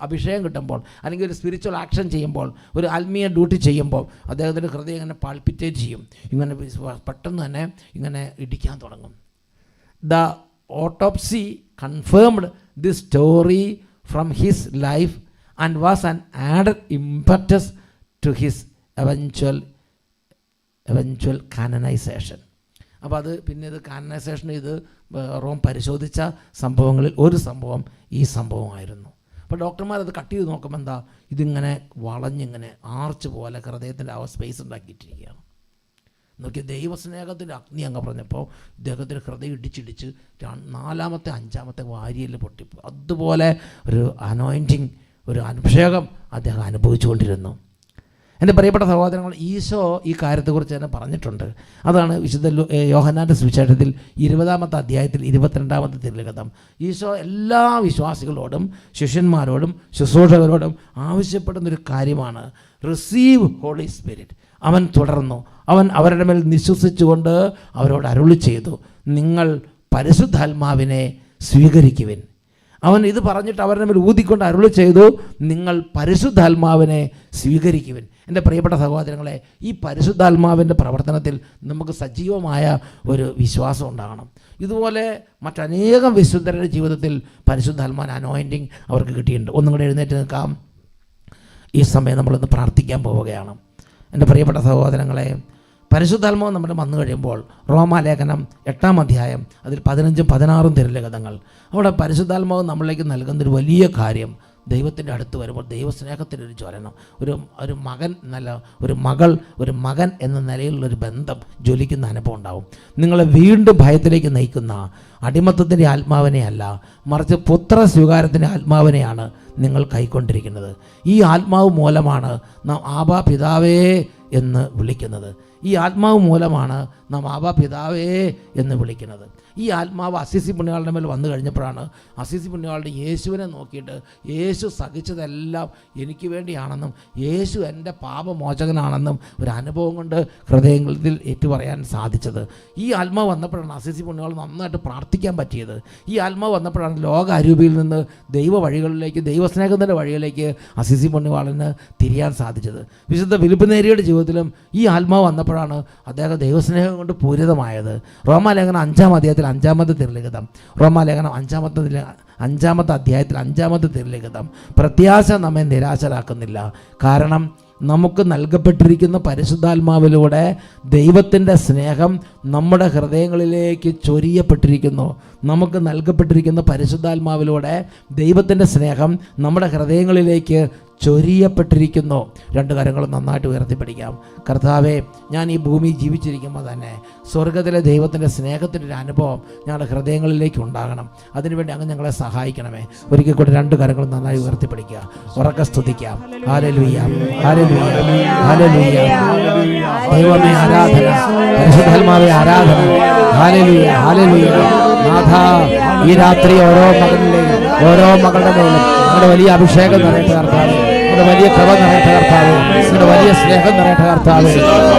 അഭിഷേകം കിട്ടുമ്പോൾ, അല്ലെങ്കിൽ ഒരു സ്പിരിച്വൽ ആക്ഷൻ ചെയ്യുമ്പോൾ, ഒരു ആത്മീയ ഡ്യൂട്ടി ചെയ്യുമ്പോൾ അദ്ദേഹത്തിൻ്റെ ഹൃദയം ഇങ്ങനെ പാൾപ്പിറ്റേറ്റ് ചെയ്യും. ഇങ്ങനെ പെട്ടെന്ന് തന്നെ ഇങ്ങനെ ഇടിക്കാൻ തുടങ്ങും. The autopsy confirmed this story from his life and was an added impetus to his eventual canonisation. അപ്പോൾ അത് പിന്നെ ഇത് കാനനൈസേഷൻ, ഇത് റോം പരിശോധിച്ച സംഭവങ്ങളിൽ ഒരു സംഭവം ഈ സംഭവമായിരുന്നു. അപ്പോൾ ഡോക്ടർമാരത് കട്ട് ചെയ്ത് നോക്കുമ്പോൾ എന്താ, ഇതിങ്ങനെ വളഞ്ഞിങ്ങനെ ആർച്ച് പോലെ ഹൃദയത്തിൻ്റെ ആ സ്പേസ് ഉണ്ടാക്കിയിട്ടിരിക്കുകയാണ്. നോക്കി, ദൈവസ്നേഹത്തിൻ്റെ അഗ്നി അങ്ങ് പറഞ്ഞപ്പോൾ ഇദ്ദേഹത്തിൻ്റെ ഹൃദയം ഇടിച്ചിടിച്ച് 4ാമത്തെ 5ാമത്തെ വാരിയിൽ പൊട്ടിപ്പോയി. അതുപോലെ ഒരു അനോയിൻറ്റിങ്, ഒരു അഭിഷേകം അദ്ദേഹം അനുഭവിച്ചുകൊണ്ടിരുന്നു. എൻ്റെ പ്രിയപ്പെട്ട സഹോദരങ്ങൾ, ഈശോ ഈ കാര്യത്തെക്കുറിച്ച് തന്നെ പറഞ്ഞിട്ടുണ്ട്. അതാണ് വിശുദ്ധ യോഹന്നാൻ്റെ സുവിശേഷത്തിൽ 20ാമത്തെ അധ്യായത്തിൽ 22ാമത്തെ തിരുലിഖിതം. ഈശോ എല്ലാ വിശ്വാസികളോടും ശിഷ്യന്മാരോടും ശുശ്രൂഷകരോടും ആവശ്യപ്പെടുന്നൊരു കാര്യമാണ്, റിസീവ് ഹോളി സ്പിരിറ്റ്. അവൻ തുടർന്നു, അവൻ അവരുടെ മേൽ നിശ്വസിച്ചുകൊണ്ട് അവരോട് അരുളി ചെയ്തു, നിങ്ങൾ പരിശുദ്ധാത്മാവിനെ സ്വീകരിക്കുവിൻ. അവൻ ഇത് പറഞ്ഞിട്ട് അവരുടെ മേൽ ഊതിക്കൊണ്ട് അരുളി ചെയ്തു, നിങ്ങൾ പരിശുദ്ധാത്മാവിനെ സ്വീകരിക്കുവിൻ. എൻ്റെ പ്രിയപ്പെട്ട സഹോദരങ്ങളെ, ഈ പരിശുദ്ധാത്മാവിൻ്റെ പ്രവർത്തനത്തിൽ നമുക്ക് സജീവമായ ഒരു വിശ്വാസം ഉണ്ടാകണം. ഇതുപോലെ മറ്റനേകം വിശുദ്ധരുടെ ജീവിതത്തിൽ പരിശുദ്ധാത്മാവിൻ്റെ അനോയിൻറ്റിങ് അവർക്ക് കിട്ടിയിട്ടുണ്ട്. ഒന്നും കൂടെ എഴുന്നേറ്റ് നിൽക്കാം. ഈ സമയം നമ്മളിന്ന് പ്രാർത്ഥിക്കാൻ പോവുകയാണ്. എൻ്റെ പ്രിയപ്പെട്ട സഹോദരങ്ങളെ, പരിശുദ്ധാത്മാവ് നമ്മുടെ വന്നു കഴിയുമ്പോൾ റോമാലേഖനം 8-ാം അധ്യായം അതിൽ 15-ഉം 16-ഉം തിരുലിഖിതങ്ങൾ, അവിടെ പരിശുദ്ധാത്മാവ് നമ്മളിലേക്ക് നൽകുന്നൊരു വലിയ കാര്യം, ദൈവത്തിൻ്റെ അടുത്ത് വരുമ്പോൾ ദൈവസ്നേഹത്തിൻ്റെ ഒരു ജ്വലനം, ഒരു മകൻ എന്നല്ല, ഒരു മകൻ എന്ന നിലയിലുള്ളൊരു ബന്ധം ജ്വലിക്കുന്ന അനുഭവം ഉണ്ടാവും. നിങ്ങളെ വീണ്ടും ഭയത്തിലേക്ക് നയിക്കുന്ന അടിമത്തത്തിൻ്റെ ആത്മാവിനെ അല്ല, മറിച്ച് പുത്ര സ്വീകാരത്തിൻ്റെ ആത്മാവിനെയാണ് നിങ്ങൾ കൈക്കൊണ്ടിരിക്കുന്നത്. ഈ ആത്മാവ് മൂലമാണ് നാം ആബാ പിതാവേ എന്ന് വിളിക്കുന്നത്. ഈ ആത്മാവ് മൂലമാണ് നാം ആബാ പിതാവേ എന്ന് വിളിക്കുന്നത്. ഈ ആത്മാവ് അസീസി പുണ്യാളുടെ മേൽ വന്നു കഴിഞ്ഞപ്പോഴാണ് അസീസി പുണ്യാളുടെ യേശുവിനെ നോക്കിയിട്ട് യേശു സഹിച്ചതെല്ലാം എനിക്ക് വേണ്ടിയാണെന്നും യേശു എൻ്റെ പാപമോചകനാണെന്നും ഒരു അനുഭവം കൊണ്ട് ഹൃദയങ്ങളിൽ ഏറ്റുപറയാൻ സാധിച്ചത്. ഈ ആത്മാവ് വന്നപ്പോഴാണ് അസീസി പുണ്യാൾ നന്നായിട്ട് പ്രാർത്ഥിക്കാൻ പറ്റിയത്. ഈ ആത്മാവ് വന്നപ്പോഴാണ് ലോക അരൂപിയിൽ നിന്ന് ദൈവ വഴികളിലേക്ക്, ദൈവസ്നേഹത്തിൻ്റെ വഴിയിലേക്ക് അസീസി പുണ്യാളിന് തിരിയാൻ സാധിച്ചത്. വിശുദ്ധ ഫിലിപ്പ് നേരിയുടെ ജീവിതത്തിലും ഈ ആത്മാവ് വന്നപ്പോഴാണ് അദ്ദേഹം ദൈവസ്നേഹം കൊണ്ട് പൂരിതമായത്. റോമാലേഖനം 5-ാം അധ്യായത്തിൽ 5-ാമത്തെ തിരുലിഖിതം, റോമാലേഖനം 5-ാമത്തെ അധ്യായത്തിൽ 5-ാമത്തെ തിരുലിഖിതം, പ്രത്യാശ നമ്മെ നിരാശരാക്കുന്നില്ല, കാരണം നമുക്ക് നൽകപ്പെട്ടിരിക്കുന്ന പരിശുദ്ധാത്മാവിലൂടെ ദൈവത്തിൻ്റെ സ്നേഹം നമ്മുടെ ഹൃദയങ്ങളിലേക്ക് ചൊരിയപ്പെട്ടിരിക്കുന്നു. നമുക്ക് നൽകപ്പെട്ടിരിക്കുന്ന പരിശുദ്ധാത്മാവിലൂടെ ദൈവത്തിൻ്റെ സ്നേഹം നമ്മുടെ ഹൃദയങ്ങളിലേക്ക് ചൊരിയപ്പെട്ടിരിക്കുന്നു. 2 കാര്യങ്ങളും നന്നായിട്ട് ഉയർത്തിപ്പിടിക്കാം. കർത്താവേ, ഞാൻ ഈ ഭൂമി ജീവിച്ചിരിക്കുമ്പോൾ തന്നെ സ്വർഗത്തിലെ ദൈവത്തിൻ്റെ സ്നേഹത്തിൻ്റെ ഒരു അനുഭവം ഞങ്ങളുടെ ഹൃദയങ്ങളിലേക്ക് ഉണ്ടാകണം. അതിനുവേണ്ടി അങ്ങ് ഞങ്ങളെ സഹായിക്കണമേ. ഒരിക്കൽ കൂടി 2 കാര്യങ്ങളും നന്നായി ഉയർത്തിപ്പിടിക്കുക, ഉറക്കെ സ്തുതിക്കാം. Hallelujah, hallelujah, hallelujah. ദൈവമേ ആരാധന, പരിശുദ്ധാത്മാവേ ആരാധന. Hallelujah, hallelujah. നാഥ, ഈ രാത്രി ഓരോ മകനിലെയും ഓരോ മകളുടെ മേലും നിങ്ങളുടെ വലിയ അഭിഷേകം നിറയട്ടെ കർത്താവേ, നിങ്ങളുടെ വലിയ കൃപ നിറയട്ടെ കർത്താവേ, നിങ്ങളുടെ വലിയ സ്നേഹം നിറയട്ടെ കർത്താവേ.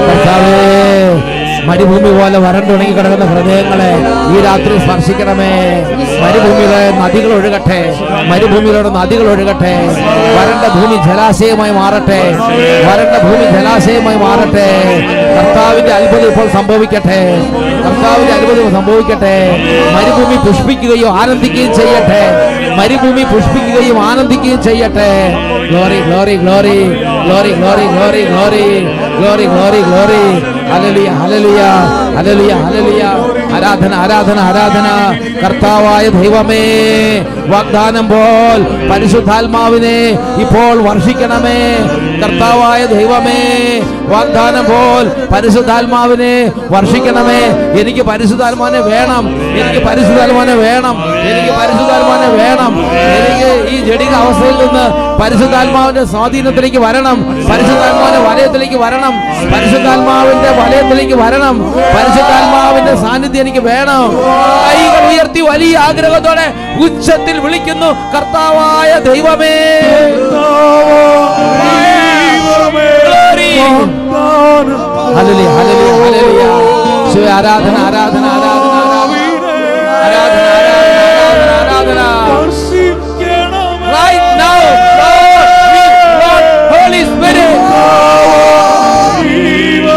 കർത്താവേ, മരുഭൂമി പോലെ വരണ്ടുണങ്ങി കിടക്കുന്ന ഹൃദയങ്ങളെ ഈ രാത്രി സ്പർശിക്കണമേ. മരുഭൂമിയിലെ നദികൾ ഒഴുകട്ടെ, മരുഭൂമിയിലൂടെ നദികൾ ഒഴുകട്ടെ. വരണ്ട ഭൂമി ജലാശയമായി മാറട്ടെ, വരണ്ട ഭൂമി ജലാശയമായി മാറട്ടെ. കർത്താവിന്റെ അത്ഭുതം ഇപ്പോൾ സംഭവിക്കട്ടെ, കർത്താവിന്റെ അത്ഭുതം സംഭവിക്കട്ടെ. മരുഭൂമി പുഷ്പിക്കുകയും ആനന്ദിക്കുകയും ചെയ്യട്ടെ, മരുഭൂമി പുഷ്പിക്കുകയും ആനന്ദിക്കുകയും ചെയ്യട്ടെ. Glory, glory, glory, glory, glory, glory, glory, glory, glory, glory. Hallelujah, hallelujah, hallelujah, hallelujah. ആരാധന, ആരാധന, ആരാധന. കർത്താവായ ദൈവമേ, വാഗ്ദാനം പോൽ പരിശുദ്ധാത്മാവിനെ ഇപ്പോൾ വർഷിക്കണമേ. കർത്താവായ ദൈവമേ, വാഗ്ദാനം പോൽ പരിശുദ്ധാത്മാവിനെ വർഷിക്കണമേ. എനിക്ക് പരിശുദ്ധാത്മാവിനെ വേണം, എനിക്ക് പരിശുദ്ധാത്മാവിനെ വേണം, എനിക്ക് പരിശുദ്ധാത്മാവിനെ വേണം. എനിക്ക് ഈ ജഡിക അവസ്ഥയിൽ നിന്ന് പരിശുദ്ധാത്മാവിന്റെ സ്വാധീനത്തിലേക്ക് വരണം, പരിശുദ്ധാത്മാവിന്റെ വലയത്തിലേക്ക് വരണം, പരിശുദ്ധാത്മാവിന്റെ വലയത്തിലേക്ക് വരണം, പരിശുദ്ധാത്മാവിന്റെ സാന്നിധ്യം എനിക്ക് വേണം. കൈകൾ ഉയർത്തി വലിയ ആഗ്രഹത്തോടെ ഉച്ചത്തിൽ വിളിക്കുന്നു, കർത്താവായ ദൈവമേ. Hallelujah, hallelujah, hallelujah. ഈശോയെ ആരാധന, ആരാധന, ആരാധന, ആരാധന, ആരാധന, ആരാധന. Right now, Lord, we want Holy Spirit.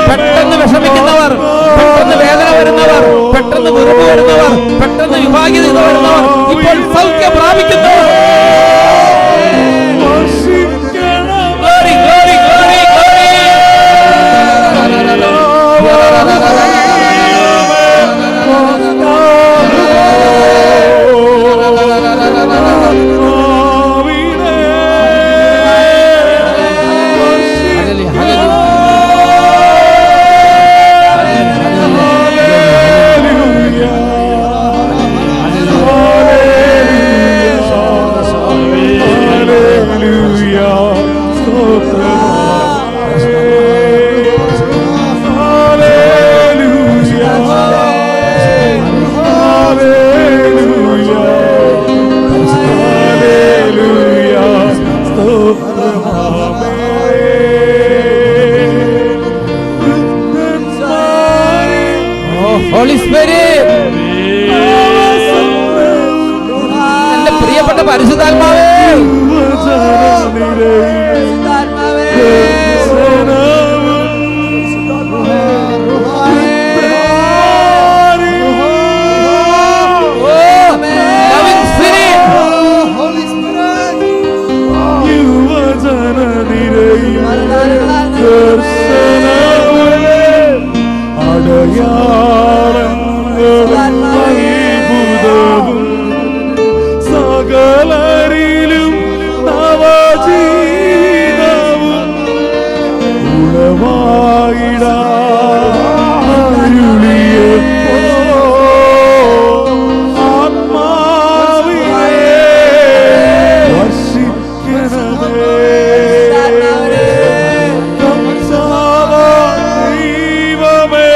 പെട്ടെന്ന് വിഷമിക്കുന്നവർ, പെട്ടെന്ന് വേദന വരുന്നവർ, പെട്ടെന്ന് വെറുപ്പ് വരുന്നവർ, പെട്ടെന്ന് വിഭാഗ്യത വരുന്നവർ ഇപ്പോൾ സൗഖ്യം പ്രാപിക്കുന്നു. Glory, glory, glory, glory. Holy Spirit, എന്റെ പ്രിയപ്പെട്ട പരിശുദ്ധാത്മാവേ,
സകലരിലും നവജീവവും ഉളവായിടാരുളിയപ്പോ ആത്മാവിനെ വർഷിക്കണമേ. കർത്താവേ ദൈവമേ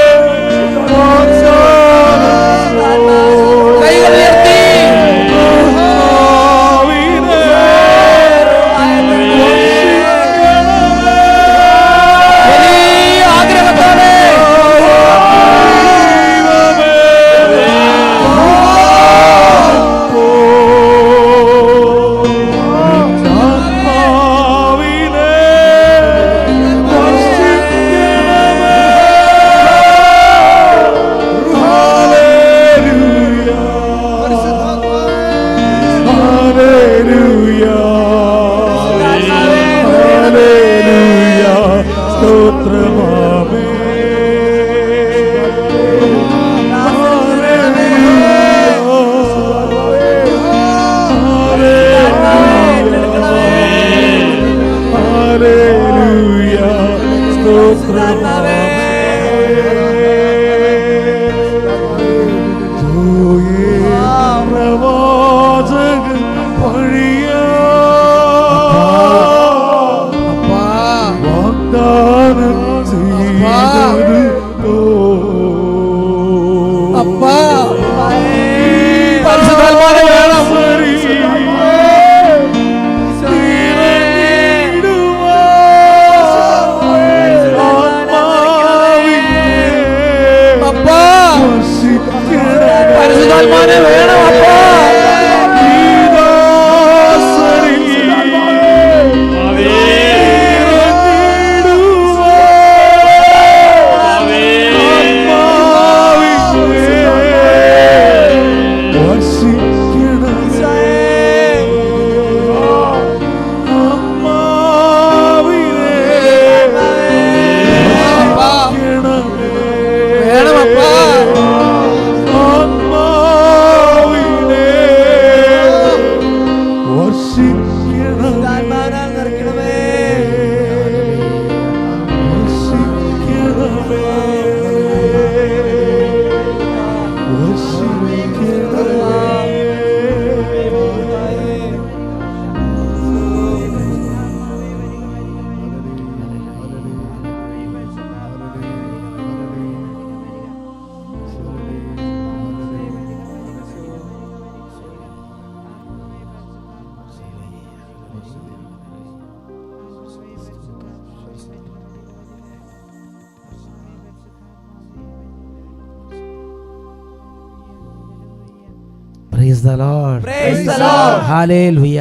പ്രൈസ് ദ ലോർഡ്. ഹല്ലേലൂയ.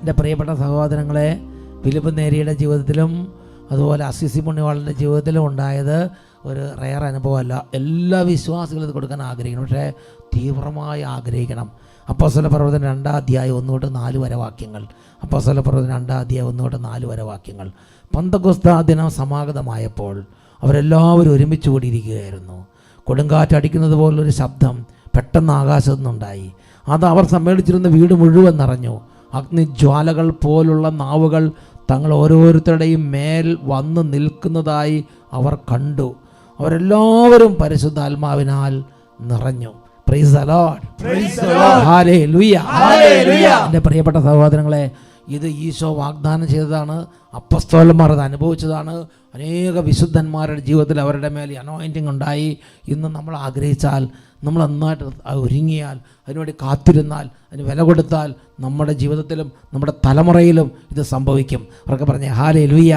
എൻ്റെ പ്രിയപ്പെട്ട സഹോദരങ്ങളെ, ഫിലിപ്പ് നേരിയുടെ ജീവിതത്തിലും അതുപോലെ അസിസി പുണ്യവാളൻ്റെ ജീവിതത്തിലും ഉണ്ടായത് ഒരു റെയർ അനുഭവമല്ല. എല്ലാ വിശ്വാസികളും ഇത് കൊടുക്കാൻ ആഗ്രഹിക്കണം, പക്ഷേ തീവ്രമായി ആഗ്രഹിക്കണം. അപ്പോസ്തല പ്രവർത്തനം 2-ാം അധ്യായം 1 തൊട്ട് 4 വരെ വാക്യങ്ങൾ. അപ്പോസ്തല പ്രവർത്തനം 2-ാം അധ്യായം 1 തൊട്ട് 4 വരെ വാക്യങ്ങൾ. പന്തക്കൊസ്താ ദിനം സമാഗതമായപ്പോൾ അവരെല്ലാവരും ഒരുമിച്ച് കൂടിയിരിക്കുകയായിരുന്നു. കൊടുങ്കാറ്റടിക്കുന്നത് പോലൊരു ശബ്ദം പെട്ടെന്ന് ആകാശത്തു നിന്നുണ്ടായി. അത് അവർ സമ്മേളിച്ചിരുന്ന വീട് മുഴുവൻ നിറഞ്ഞു. അഗ്നിജ്വാലകൾ പോലുള്ള നാവുകൾ തങ്ങൾ ഓരോരുത്തരുടെയും മേൽ വന്ന് നിൽക്കുന്നതായി അവർ കണ്ടു. അവരെല്ലാവരും പരിശുദ്ധാത്മാവിനാൽ നിറഞ്ഞു. Praise the Lord. ഹല്ലേലൂയ. എൻ്റെ പ്രിയപ്പെട്ട സഹോദരങ്ങളെ, ഇത് ഈശോ വാഗ്ദാനം ചെയ്തതാണ്. അപ്പസ്തോലന്മാർ അത് അനുഭവിച്ചതാണ്. അനേക വിശുദ്ധന്മാരുടെ ജീവിതത്തിൽ അവരുടെ മേൽ അനോയിൻറ്റിങ് ഉണ്ടായി. ഇന്ന് നമ്മൾ ആഗ്രഹിച്ചാൽ, നമ്മൾ നന്നായിട്ട് ഒരുങ്ങിയാൽ, അതിനുവേണ്ടി കാത്തിരുന്നാൽ, അതിന് വില കൊടുത്താൽ നമ്മുടെ ജീവിതത്തിലും നമ്മുടെ തലമുറയിലും ഇത് സംഭവിക്കും. അവർക്ക് പറഞ്ഞേ ഹല്ലേലൂയ.